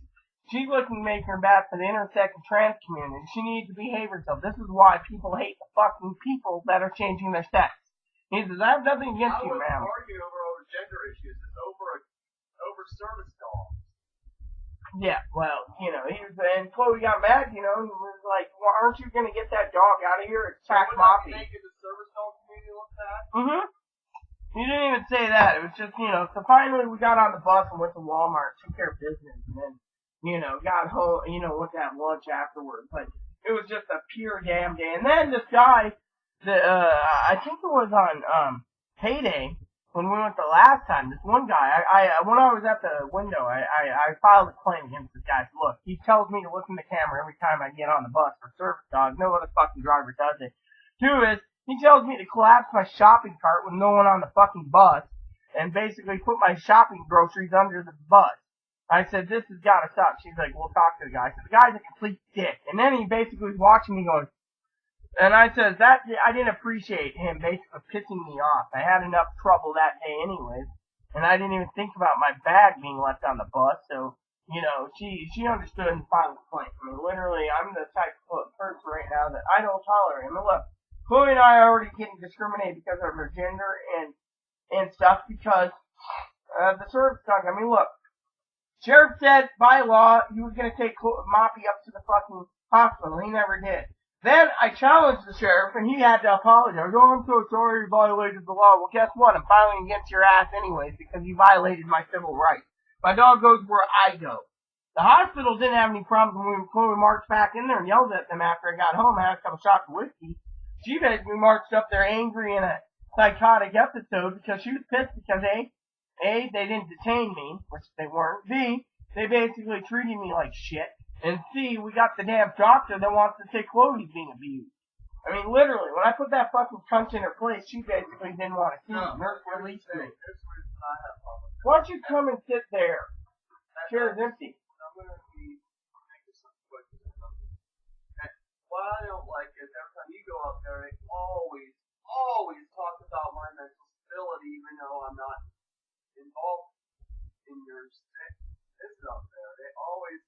She's looking to make her bad for the intersex and trans community. She needs to behave herself. This is why people hate the fucking people that are changing their sex. He says, I have nothing against you, ma'am. I wasn't arguing over gender issues. It's over service dogs. Yeah, well, and Chloe got mad, and was like, well, aren't you going to get that dog out of here? It's Tack Moppy. Making the service dog community look bad? Mm-hmm. He didn't even say that. It was just, so finally we got on the bus and went to Walmart, took care of business, and then, got home, went to have lunch afterwards. But it was just a pure damn day. And then this guy, I think it was on Payday, when we went the last time, this one guy, when I was at the window, I filed a claim against this guy. Look, he tells me to look in the camera every time I get on the bus for service dog. No other fucking driver does it. Two is, he tells me to collapse my shopping cart with no one on the fucking bus and basically put my shopping groceries under the bus. I said, this has got to stop. She's like, we'll talk to the guy. I said, the guy's a complete dick. And then he basically was watching me going, and I said, I didn't appreciate him basically pissing me off. I had enough trouble that day anyways, and I didn't even think about my bag being left on the bus, so, she understood and filed a complaint. I mean, literally, I'm the type of person right now that I don't tolerate him. And look, Chloe and I are already getting discriminated because of her gender and stuff because the service dog. I mean, look, Sheriff said by law he was going to take Moppy up to the fucking hospital. He never did. Then I challenged the sheriff and he had to apologize. Oh, I'm so sorry you violated the law. Well, guess what? I'm filing against your ass anyways because you violated my civil rights. My dog goes where I go. The hospital didn't have any problems when Chloe marched back in there and yelled at them after I got home. I had a couple shots of whiskey. She basically marched up there angry in a psychotic episode because she was pissed because A, they didn't detain me, which they weren't. B, they basically treated me like shit. And C, we got the damn doctor that wants to say Chloe's being abused. I mean, literally, when I put that fucking cunt in her place, she basically didn't want to see me. Nurse released me. Why don't you come and sit there? Chair's empty. I'm going to be making some questions. What I don't like is every time you go up there, they always talk about my mental stability, even though I'm not involved in your visit up there. They always,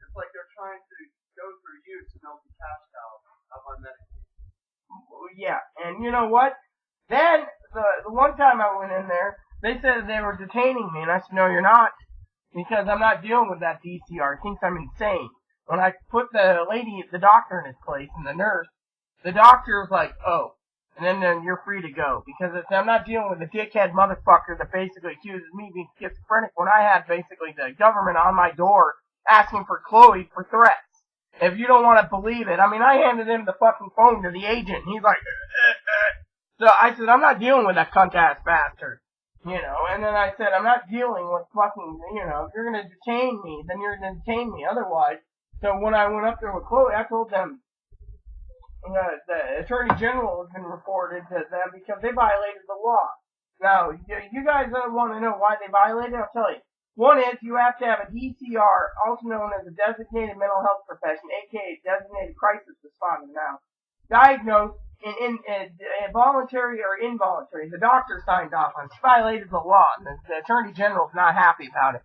it's like they're trying to go through you to milk the cash cow of my medication. Yeah, and you know what? Then, the one time I went in there, they said they were detaining me, and I said, no, you're not, because I'm not dealing with that DCR. He thinks I'm insane. When I put the doctor in his place, and the nurse, the doctor was like, oh, and then you're free to go. Because I'm not dealing with a dickhead motherfucker that basically accuses me of being schizophrenic when I had basically the government on my door asking for Chloe for threats. If you don't want to believe it, I mean, I handed him the fucking phone to the agent, and he's like, So I said, I'm not dealing with that cunt-ass bastard. And then I said, I'm not dealing with fucking, if you're going to detain me, then you're going to detain me otherwise. So when I went up there with Chloe, I told them, the Attorney General has been reported to them because they violated the law. Now, you guys want to know why they violated it? I'll tell you. One is you have to have a DCR, also known as a designated mental health profession, aka designated crisis responder now, diagnosed in voluntary or involuntary. The doctor signed off on it. She violated the law, and the Attorney General is not happy about it.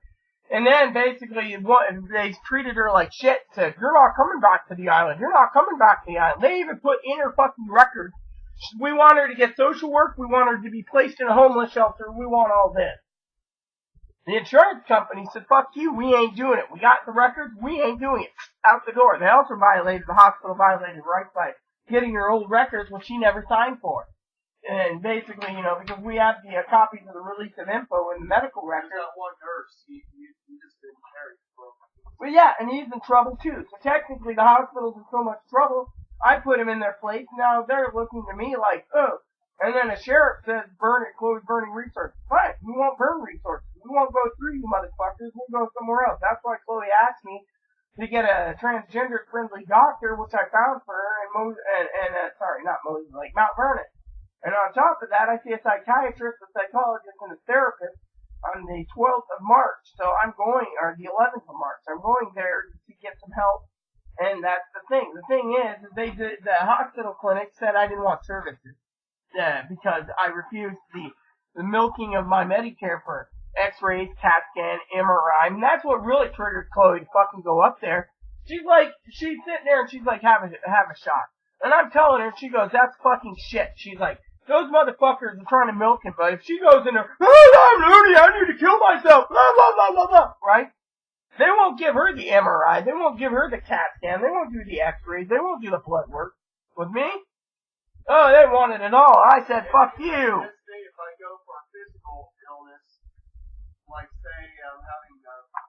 And then basically they treated her like shit. Said, "You're not coming back to the island. You're not coming back to the island." They even put in her fucking record. We want her to get social work. We want her to be placed in a homeless shelter. We want all this. The insurance company said, "Fuck you. We ain't doing it. We got the records. We ain't doing it." Out the door. They also the hospital violated rights by getting her old records, which she never signed for. And basically, because we have the copies of the release of info in the medical records. There's that one nurse. You just didn't carry it. Well, yeah, and he's in trouble too. So technically, the hospital's in so much trouble. I put him in their place. Now they're looking to me like, oh. And then the sheriff says, Chloe's burning resources. Fine, we won't burn resources. We won't go through you motherfuckers. We'll go somewhere else. That's why Chloe asked me to get a transgender-friendly doctor, which I found for her in Mount Vernon. And on top of that, I see a psychiatrist, a psychologist, and a therapist on the 12th of March. So the 11th of March. I'm going there to get some help. And that's the thing. The thing is the hospital clinic said I didn't want services. Because I refused the milking of my Medicare for X-rays, CAT scan, MRI. I mean, that's what really triggered Chloe to fucking go up there. She's sitting there and she's like, have a shot. And I'm telling her, she goes, that's fucking shit. She's like, those motherfuckers are trying to milk him, but if she goes in there, oh, I'm loony, I need to kill myself, blah, blah, blah, blah, blah, right? They won't give her the MRI. They won't give her the CAT scan. They won't do the X-rays. They won't do the blood work. With me? Oh, they want it at all. I said, fuck you. If I go for a physical illness, like say I'm having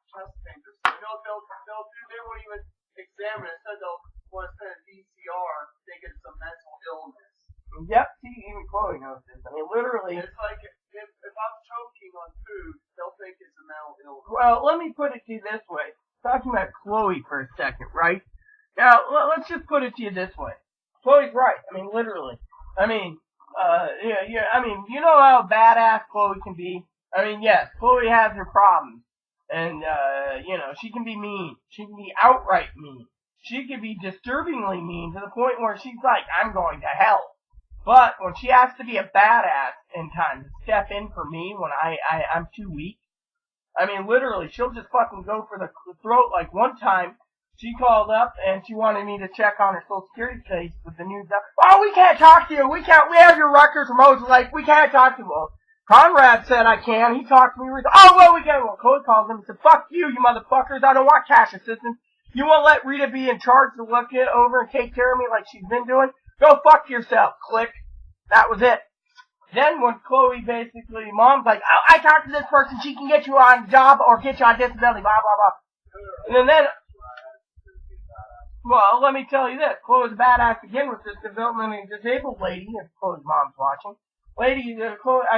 chest pain or something, they won't even examine it. Instead they'll want to send a VCR, think it's a mental illness. Yep, see, even Chloe knows this. I mean, literally. It's like if I'm choking on food, they'll think it's a mental illness. Well, let me put it to you this way. Talking about Chloe for a second, right? Now, let's just put it to you this way. Chloe's right. I mean, literally. I mean, I mean, you know how badass Chloe can be? I mean, yes, Chloe has her problems. And, she can be mean. She can be outright mean. She can be disturbingly mean to the point where she's like, I'm going to hell. But when she has to be a badass in time to step in for me when I'm too weak, I mean, literally, she'll just fucking go for the throat. Like one time, she called up and she wanted me to check on her social security case with the news. Oh, we can't talk to you. We have your records from Moses Lake. We can't talk to you. Well, Conrad said I can. He talked to me. Oh, well, we can. Well, Chloe called him and said, fuck you motherfuckers. I don't want cash assistance. You won't let Rita be in charge to look it over and take care of me like she's been doing? Go fuck yourself. Click. That was it. Then when Chloe basically, Mom's like, oh, I talked to this person. She can get you on a job or get you on disability, blah, blah, blah. And then, well, let me tell you this. Chloe's a badass again with this developmentally disabled lady, if Chloe's mom's watching. I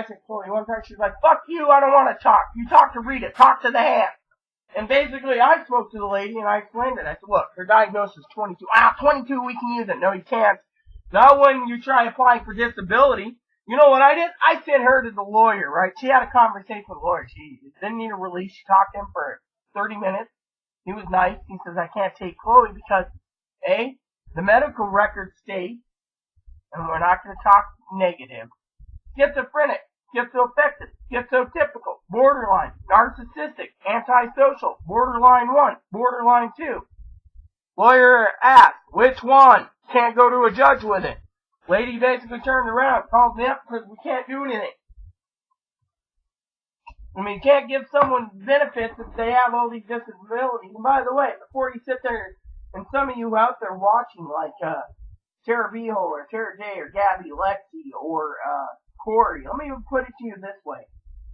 said, Chloe, one time she's like, fuck you, I don't want to talk. You talk to Rita. Talk to the hand. And basically, I spoke to the lady and I explained it. I said, look, her diagnosis is 22. 22, we can use it. No, you can't. Now when you try applying for disability, you know what I did? I sent her to the lawyer, right? She had a conversation with the lawyer. She didn't need a release. She talked to him for 30 minutes. He was nice. He says, I can't take Chloe because, A, the medical records state, and we're not going to talk negative, schizophrenic, schizoaffective, schizotypical, borderline, narcissistic, antisocial, borderline 1, borderline 2. Lawyer asked, which one? Can't go to a judge with it. Lady basically turned around, called me up, because we can't do anything. I mean, you can't give someone benefits if they have all these disabilities. And by the way, before you sit there, and some of you out there watching, like Tara Beehole, or Tara J, or Gabby, Lexi, or Corey, let me put it to you this way.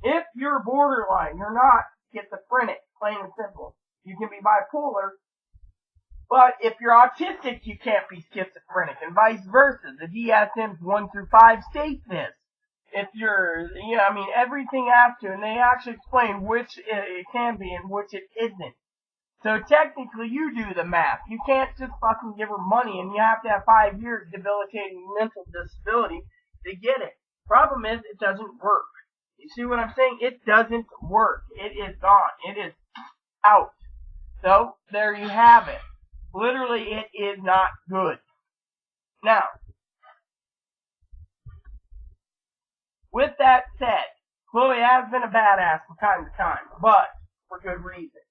If you're borderline, you're not schizophrenic, plain and simple. You can be bipolar, but if you're autistic, you can't be schizophrenic, and vice versa. The DSMs 1 through 5 state this. If you're, everything has to, and they actually explain which it can be and which it isn't. So technically, you do the math. You can't just fucking give her money, and you have to have 5 years debilitating mental disability to get it. Problem is, it doesn't work. You see what I'm saying? It doesn't work. It is gone. It is out. So, there you have it. Literally, it is not good. Now, with that said, Chloe has been a badass from time to time, but for good reason.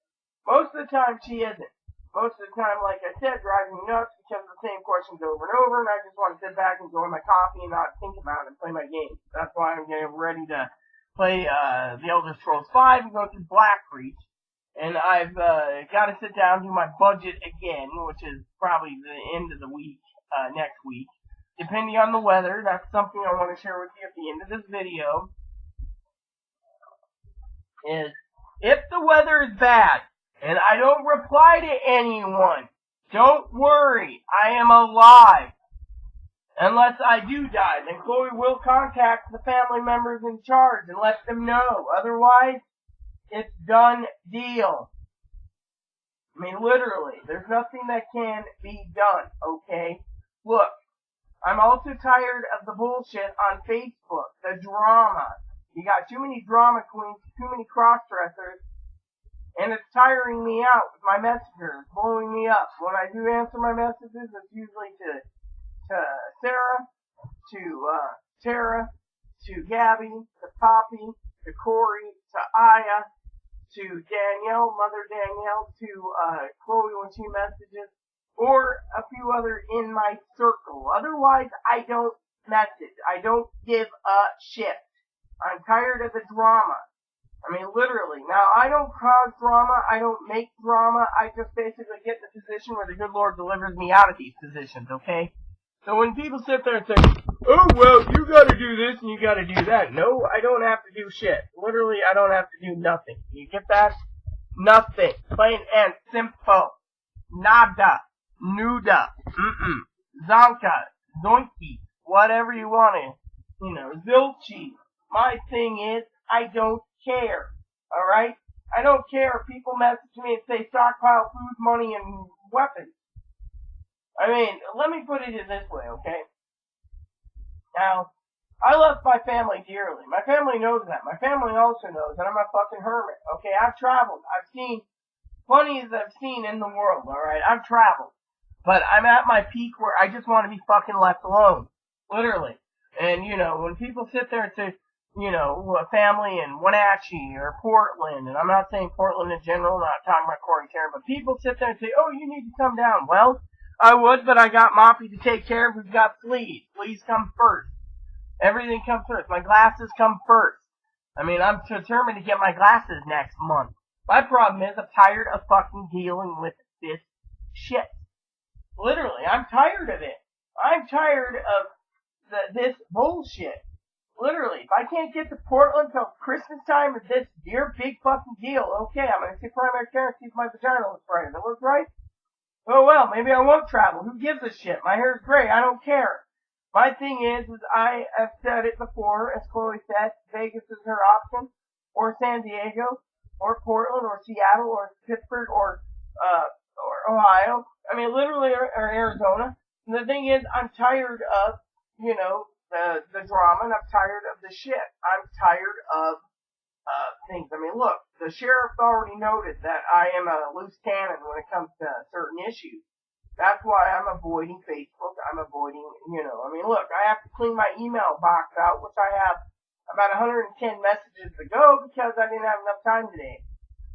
Most of the time, she isn't. Most of the time, like I said, drives me nuts because of the same questions over and over, and I just want to sit back, enjoy my coffee, and not think about it and play my game. That's why I'm getting ready to play The Elder Scrolls 5 and go through Blackreach. And I've got to sit down and do my budget again, which is probably the end of the week, next week. Depending on the weather, that's something I want to share with you at the end of this video. Is if the weather is bad, and I don't reply to anyone, don't worry, I am alive. Unless I do die, then Chloe will contact the family members in charge and let them know. Otherwise, it's done deal. I mean, literally, there's nothing that can be done, okay? Look, I'm also tired of the bullshit on Facebook, the drama. You got too many drama queens, too many cross-dressers, and it's tiring me out with my messengers, blowing me up. When I do answer my messages, it's usually to Sarah, to Tara, to Gabby, to Poppy, to Corey, to Aya, to Danielle, Mother Danielle, to Chloe when she messages, or a few other in my circle. Otherwise, I don't message. I don't give a shit. I'm tired of the drama. I mean, literally. Now, I don't cause drama. I don't make drama. I just basically get in a position where the good Lord delivers me out of these positions, okay? So when people sit there and say, oh, well, you gotta do this and you gotta do that. No, I don't have to do shit. Literally, I don't have to do nothing. You get that? Nothing. Plain and simple. Nada. Nuda. Zonka. Zoinky. Whatever you want to, zilchi. My thing is, I don't care. Alright? I don't care if people message me and say stockpile food, money, and weapons. I mean, let me put it in this way, okay? Now, I love my family dearly. My family knows that. My family also knows that I'm a fucking hermit, okay? I've traveled. I've seen plenty as I've seen in the world, alright? I've traveled. But I'm at my peak where I just want to be fucking left alone. Literally. And, when people sit there and say, family in Wenatchee or Portland, and I'm not saying Portland in general, I'm not talking about Corey Terran, but people sit there and say, oh, you need to come down. Well, I would, but I got Moppy to take care of. We've got fleas. Fleas come first. Everything comes first. My glasses come first. I mean, I'm determined to get my glasses next month. My problem is I'm tired of fucking dealing with this shit. Literally, I'm tired of it. I'm tired of this bullshit. Literally, if I can't get to Portland till Christmas time with this dear big fucking deal, okay, I'm gonna see primary care and see if my vagina looks right. If it looks right, oh well, maybe I won't travel. Who gives a shit? My hair's gray. I don't care. My thing is I have said it before, as Chloe said, Vegas is her option, or San Diego, or Portland, or Seattle, or Pittsburgh, or Ohio. I mean, literally, or Arizona. And the thing is, I'm tired of, the drama, and I'm tired of the shit. I'm tired of things. I mean, look, the sheriff already noted that I am a loose cannon when it comes to certain issues. That's why I'm avoiding Facebook. I'm avoiding, look, I have to clean my email box out, which I have about 110 messages to go because I didn't have enough time today.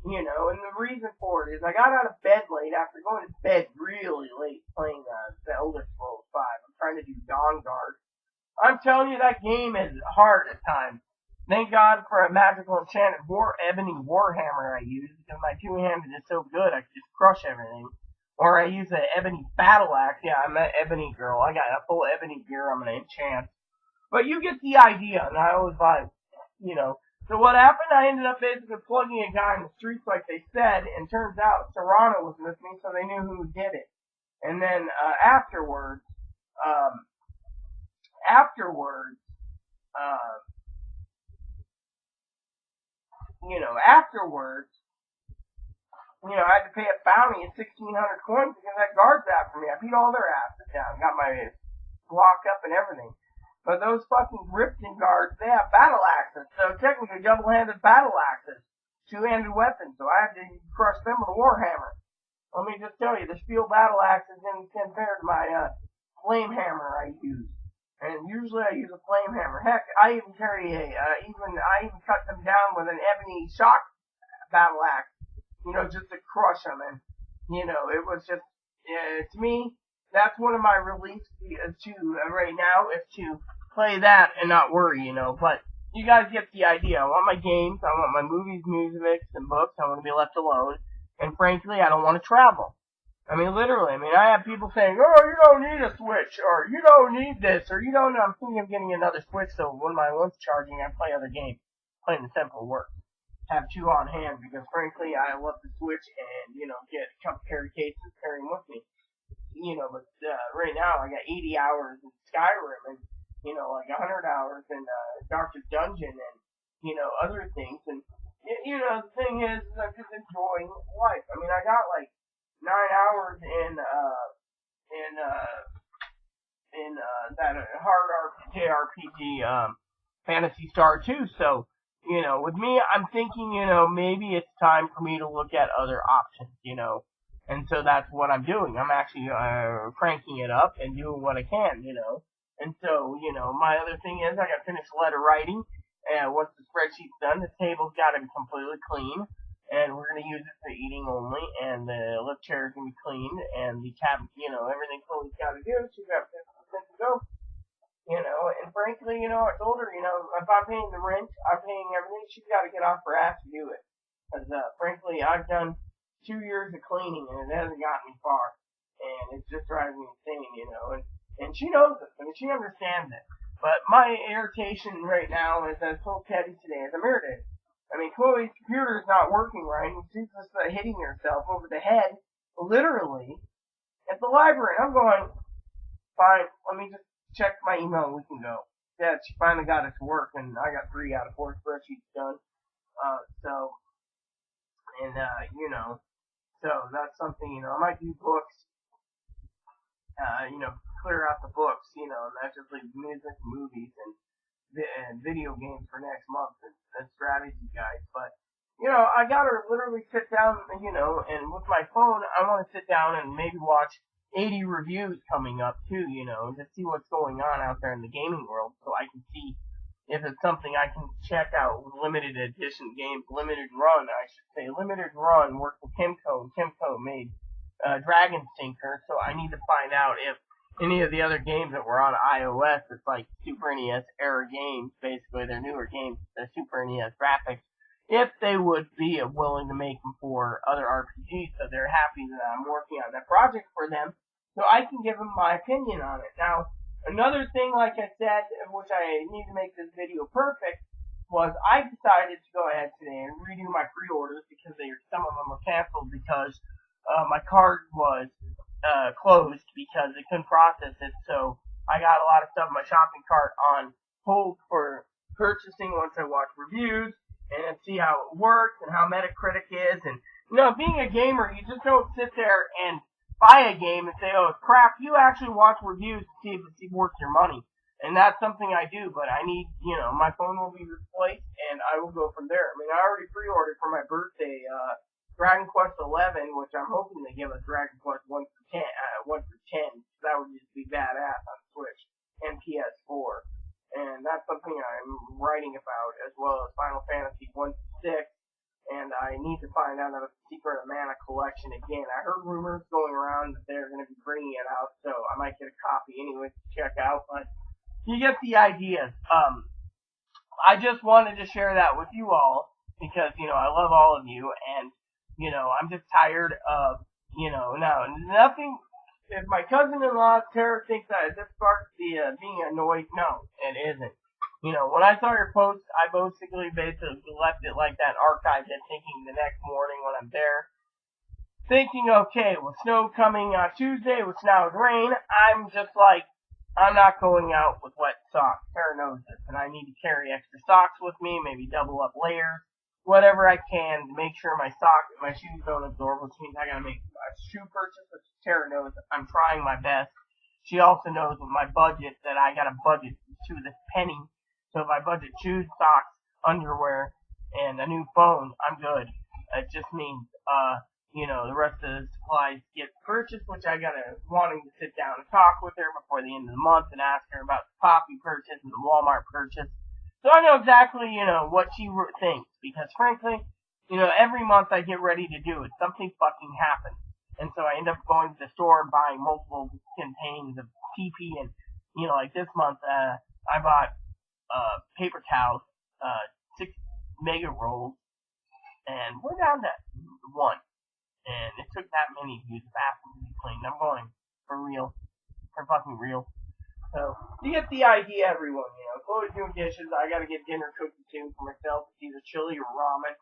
And the reason for it is I got out of bed late after going to bed really late playing the Elder Scrolls 5. I'm trying to do Dawnguard. I'm telling you, that game is hard at times. Thank God for a magical enchanted ebony warhammer I use, because my two-handed is so good I can just crush everything. Or I use an ebony battle axe. Yeah, I'm an ebony girl. I got a full ebony gear I'm going to enchant. But you get the idea, and I always like, So what happened, I ended up basically plugging a guy in the streets like they said, and turns out Serrano was with me, so they knew who did it. And then afterwards, I had to pay a bounty of 1,600 coins because that guard's after me. I beat all their asses down, got my block up and everything. But those fucking Ripton guards, they have battle axes, so technically double-handed battle axes, two-handed weapons, so I had to crush them with a warhammer. Let me just tell you, the steel battle axe is compared to my flame hammer I use. And usually I use a flame hammer. Heck, I even carry I even cut them down with an ebony shock battle axe. just to crush them. And, it was just, to me, that's one of my reliefs right now is to play that and not worry, but you guys get the idea. I want my games, I want my movies, music, and books, I want to be left alone, and frankly, I don't want to travel. I mean, literally, I have people saying, oh, you don't need a Switch, or you don't need this, or you don't, I'm thinking of getting another Switch, so when my one's charging, I play other games. Plain and simple work. Have two on hand, because frankly, I love the Switch and, get a couple carry cases carrying with me. But right now I got 80 hours in Skyrim and, like 100 hours in Darkest Dungeon and, other things. And, the thing is I'm just enjoying life. I got like 9 hours in that hard JRPG, Phantasy Star 2. So, with me, I'm thinking, maybe it's time for me to look at other options, And so that's what I'm doing. I'm actually cranking it up and doing what I can, And so, my other thing is I got to finish letter writing. And once the spreadsheet's done, the table's got to be completely clean. And we're going to use it for eating only. And the lift chair is going to be cleaned. And the cabinet, everything Chloe's got to do. She's got 50% to go. And frankly, I told her, if I'm paying the rent, I'm paying everything, she's got to get off her ass to do it. Because, frankly, I've done 2 years of cleaning, and it hasn't gotten me far. And it's just driving me insane, And she knows it. She understands it. But my irritation right now is, I told Teddy today, is I'm irritated. Chloe's computer is not working right, and she's just hitting herself over the head, literally, at the library. I'm going, fine, let me just check my email and we can go. Yeah, she finally got it to work, and I got 3 out of 4 spreadsheets done. So that's something, I might do books, clear out the books, and that's just like music, movies, and video games for next month, and strategy guides. But, I gotta literally sit down, and with my phone, I want to sit down and maybe watch 80 reviews coming up too, and to see what's going on out there in the gaming world, so I can see if it's something I can check out with limited edition games, limited run, I should say, limited run, worked with Kimco, and Kimco made Dragon Stinker, so I need to find out if any of the other games that were on iOS, it's like Super NES era games, basically they're newer games, the Super NES graphics, if they would be willing to make them for other RPGs, so they're happy that I'm working on that project for them, so I can give them my opinion on it. Now, another thing, like I said, which I need to make this video perfect, was I decided to go ahead today and redo my pre-orders because some of them were canceled because my card was closed because it couldn't process it. So I got a lot of stuff in my shopping cart on hold for purchasing once I watch reviews and see how it works and how Metacritic is. And being a gamer, you just don't sit there and buy a game and say, oh, it's crap. You actually watch reviews to see if it's worth your money. And that's something I do, but I need, my phone will be replaced, and I will go from there. I already pre-ordered for my birthday, Dragon Quest XI, which I'm hoping they give us Dragon Quest 1 for 10, that would just be badass on Switch, and PS4. And that's something I'm writing about, as well as Final Fantasy 1-6. And I need to find out about the Secret of Mana collection again. I heard rumors going around that they're going to be bringing it out, so I might get a copy anyway to check out. But you get the idea. I just wanted to share that with you all because, I love all of you, and, I'm just tired of, now, nothing. If my cousin-in-law, Tara, thinks that this sparks the being annoyed, no, it isn't. When I saw your post, I basically left it like that, archived it, thinking the next morning when I'm there, thinking, okay, with snow coming on Tuesday, with snow and rain, I'm just like, I'm not going out with wet socks. Tara knows this, and I need to carry extra socks with me, maybe double up layers, whatever I can to make sure my shoes don't absorb, which means I gotta make a shoe purchase, which Tara knows I'm trying my best. She also knows with my budget that I gotta budget to the penny. So if I budget shoes, socks, underwear, and a new phone, I'm good. It just means, the rest of the supplies get purchased, which I wanting to sit down and talk with her before the end of the month and ask her about the coffee purchase and the Walmart purchase. So I know exactly, what she thinks, because frankly, every month I get ready to do it. Something fucking happens. And so I end up going to the store and buying multiple containers of TP. And, like this month, I bought paper towels, 6 mega rolls, and we're down to 1. And it took that many to use the bathroom to be cleaned. I'm going for real. For fucking real. So, you get the idea, everyone. Chloe's doing dishes. I gotta get dinner cooked soon for myself. It's either chili or ramen,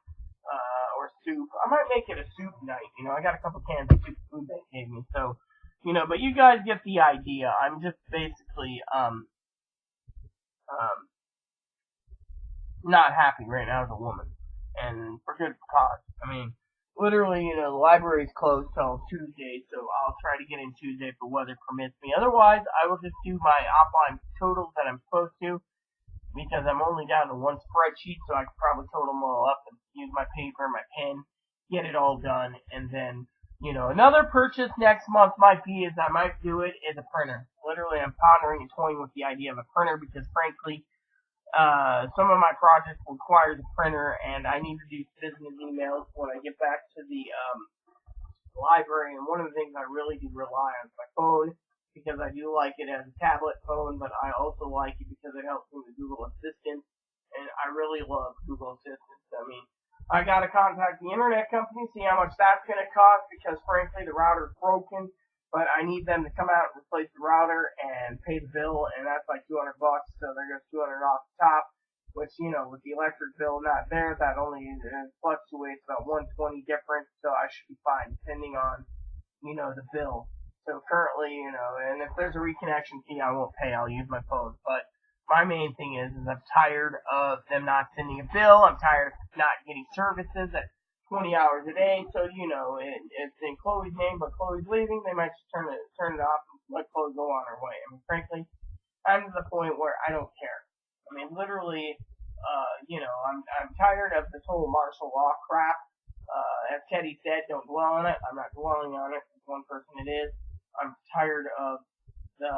or soup. I might make it a soup night. I got a couple cans of soup food they gave me. So, but you guys get the idea. I'm just basically, not happy right now as a woman. And for good cause. I mean, literally, the library's closed till Tuesday, so I'll try to get in Tuesday if the weather permits me. Otherwise, I will just do my offline totals that I'm supposed to, because I'm only down to 1 spreadsheet, so I could probably total them all up and use my paper, my pen, get it all done, and then, another purchase next month might be is I might do it is a printer. Literally, I'm pondering and toying with the idea of a printer because, frankly, some of my projects require the printer, and I need to do business emails when I get back to the library. And one of the things I really do rely on is my phone, because I do like it as a tablet phone, but I also like it because it helps me with Google Assistant, and I really love Google Assistant. I mean, I gotta contact the internet company, see how much that's gonna cost, because frankly the router's broken. But I need them to come out and replace the router and pay the bill, and that's like $200, so there goes $200 off the top, which, with the electric bill not there, that only fluctuates about $120 difference, so I should be fine, depending on, the bill. So currently, and if there's a reconnection fee, I won't pay, I'll use my phone. But my main thing is I'm tired of them not sending a bill, I'm tired of not getting services at 20 hours a day, so it's in Chloe's name, but Chloe's leaving. They might just turn it off and let Chloe go on her way. I mean, frankly, I'm to the point where I don't care. I mean, literally, I'm tired of this whole martial law crap. As Teddy said, don't dwell on it. I'm not dwelling on it. It's one person it is. I'm tired of the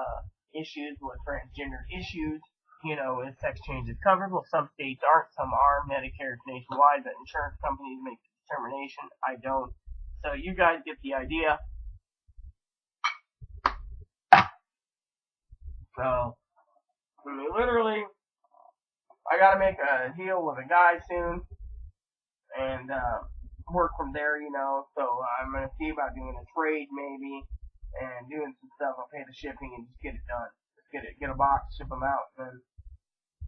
issues with transgender issues. If sex change is covered, well, some states aren't, some are. Medicare is nationwide, but insurance companies make determination. I don't. So you guys get the idea. So, I mean, literally, I gotta make a deal with a guy soon, and work from there, So I'm gonna see about doing a trade maybe, and doing some stuff. I'll pay the shipping and just get it done. Just get a box, ship them out, and then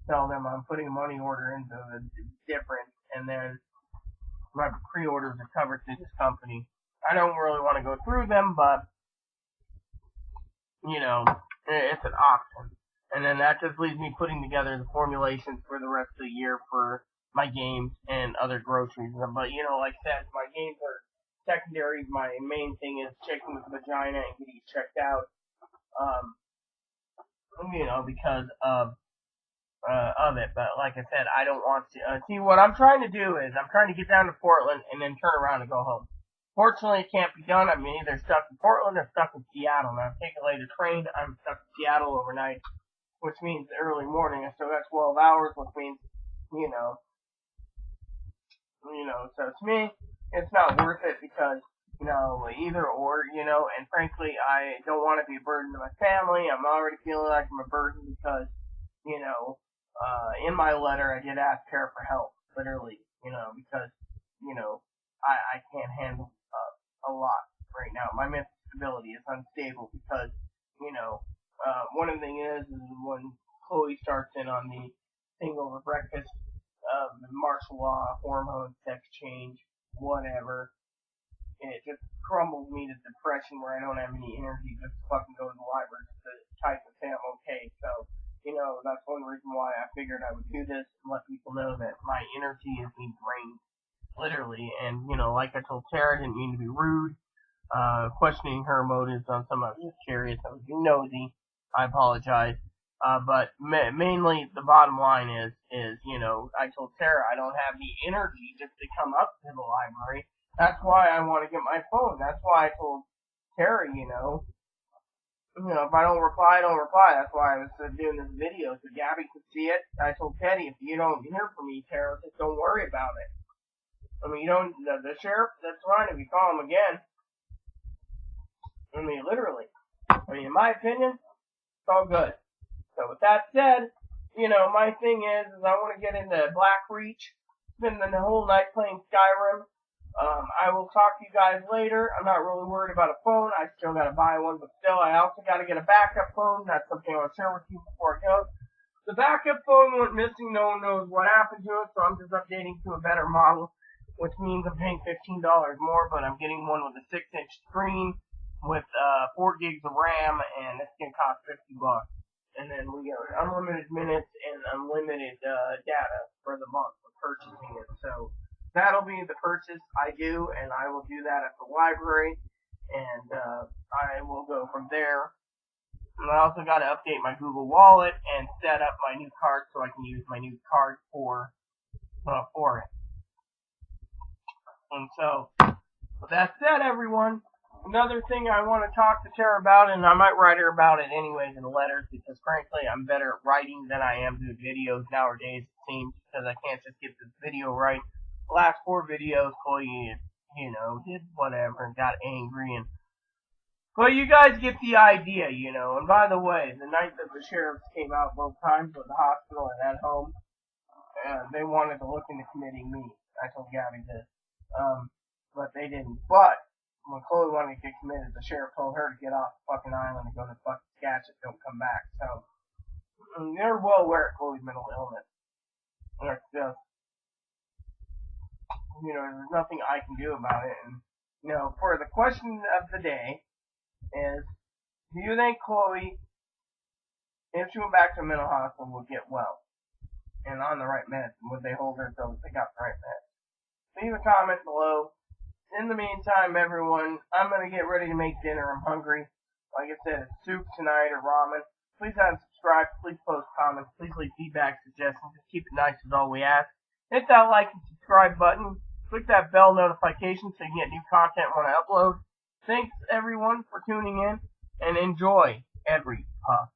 tell them I'm putting a money order into the difference, and then my pre-orders are covered through this company. I don't really want to go through them, but, it's an option. And then that just leaves me putting together the formulations for the rest of the year for my games and other groceries. But, like I said, my games are secondary. My main thing is checking the vagina and getting it checked out, because of it. But like I said, I don't want to. See, what I'm trying to do is I'm trying to get down to Portland and then turn around and go home. Fortunately, it can't be done. I'm either stuck in Portland or stuck in Seattle. Now, I'm taking a later train. I'm stuck in Seattle overnight, which means early morning. I still got 12 hours, which means, so to me, it's not worth it because, either or, and frankly, I don't want to be a burden to my family. I'm already feeling like I'm a burden because, in my letter, I did ask her for help, literally, because, I can't handle a lot right now. My mental stability is unstable because, one of the things is when Chloe starts in on the thing over breakfast, the martial law, hormone, sex change, whatever, it just crumbles me to depression where I don't have any energy just to fucking go to the library just to type and say I'm okay. So, that's one reason why I figured I would do this and let people know that my energy is being drained, literally. And, like I told Tara, I didn't mean to be rude, questioning her motives on some. I was just curious, I was nosy, I apologize. But mainly the bottom line is, I told Tara I don't have the energy just to come up to the library. That's why I want to get my phone. That's why I told Tara, if I don't reply, I don't reply. That's why I was doing this video, so Gabby could see it. I told Teddy, if you don't hear from me, Tara, just don't worry about it. I mean, you don't, the sheriff, that's fine if you call him again. I mean, literally. I mean, in my opinion, it's all good. So with that said, you know, my thing is I want to get into Blackreach. Spend the whole night playing Skyrim. I will talk to you guys later. I'm not really worried about a phone. I still got to buy one, but still, I also got to get a backup phone. That's something I want to share with you before I go. The backup phone went missing. No one knows what happened to it, so I'm just updating to a better model, which means I'm paying $15 more, but I'm getting one with a 6-inch screen with 4 gigs of RAM, and it's going to cost $50. And then we get unlimited minutes and unlimited data for the month for purchasing it. So that'll be the purchase I do, and I will do that at the library, and I will go from there. And I also got to update my Google Wallet and set up my new card so I can use my new card for it. And so, with that said, everyone, another thing I want to talk to Tara about, and I might write her about it anyways in letters, because frankly, I'm better at writing than I am doing videos nowadays, it seems, because I can't just get this video right. The last 4 videos, Chloe, you know, did whatever and got angry, and well, you guys get the idea, you know. And by the way, the night that the sheriffs came out both times at the hospital and at home, they wanted to look into committing me. I told Gabby this. But they didn't. But when Chloe wanted to get committed, the sheriff told her to get off the fucking island and go to fucking Skagit, don't come back. So, they're well aware of Chloe's mental illness. And it's just, you know, there's nothing I can do about it. And, you know, for the question of the day is, do you think Chloe, if she went back to a mental hospital, would get well? And on the right meds? Would they hold her until they got the right meds? Leave a comment below. In the meantime, everyone, I'm going to get ready to make dinner. I'm hungry. Like I said, it's soup tonight or ramen. Please subscribe. Please post comments. Please leave feedback, suggestions. Just keep it nice is all we ask. Hit that like and subscribe button. Click that bell notification so you can get new content when I upload. Thanks, everyone, for tuning in, and enjoy every puff.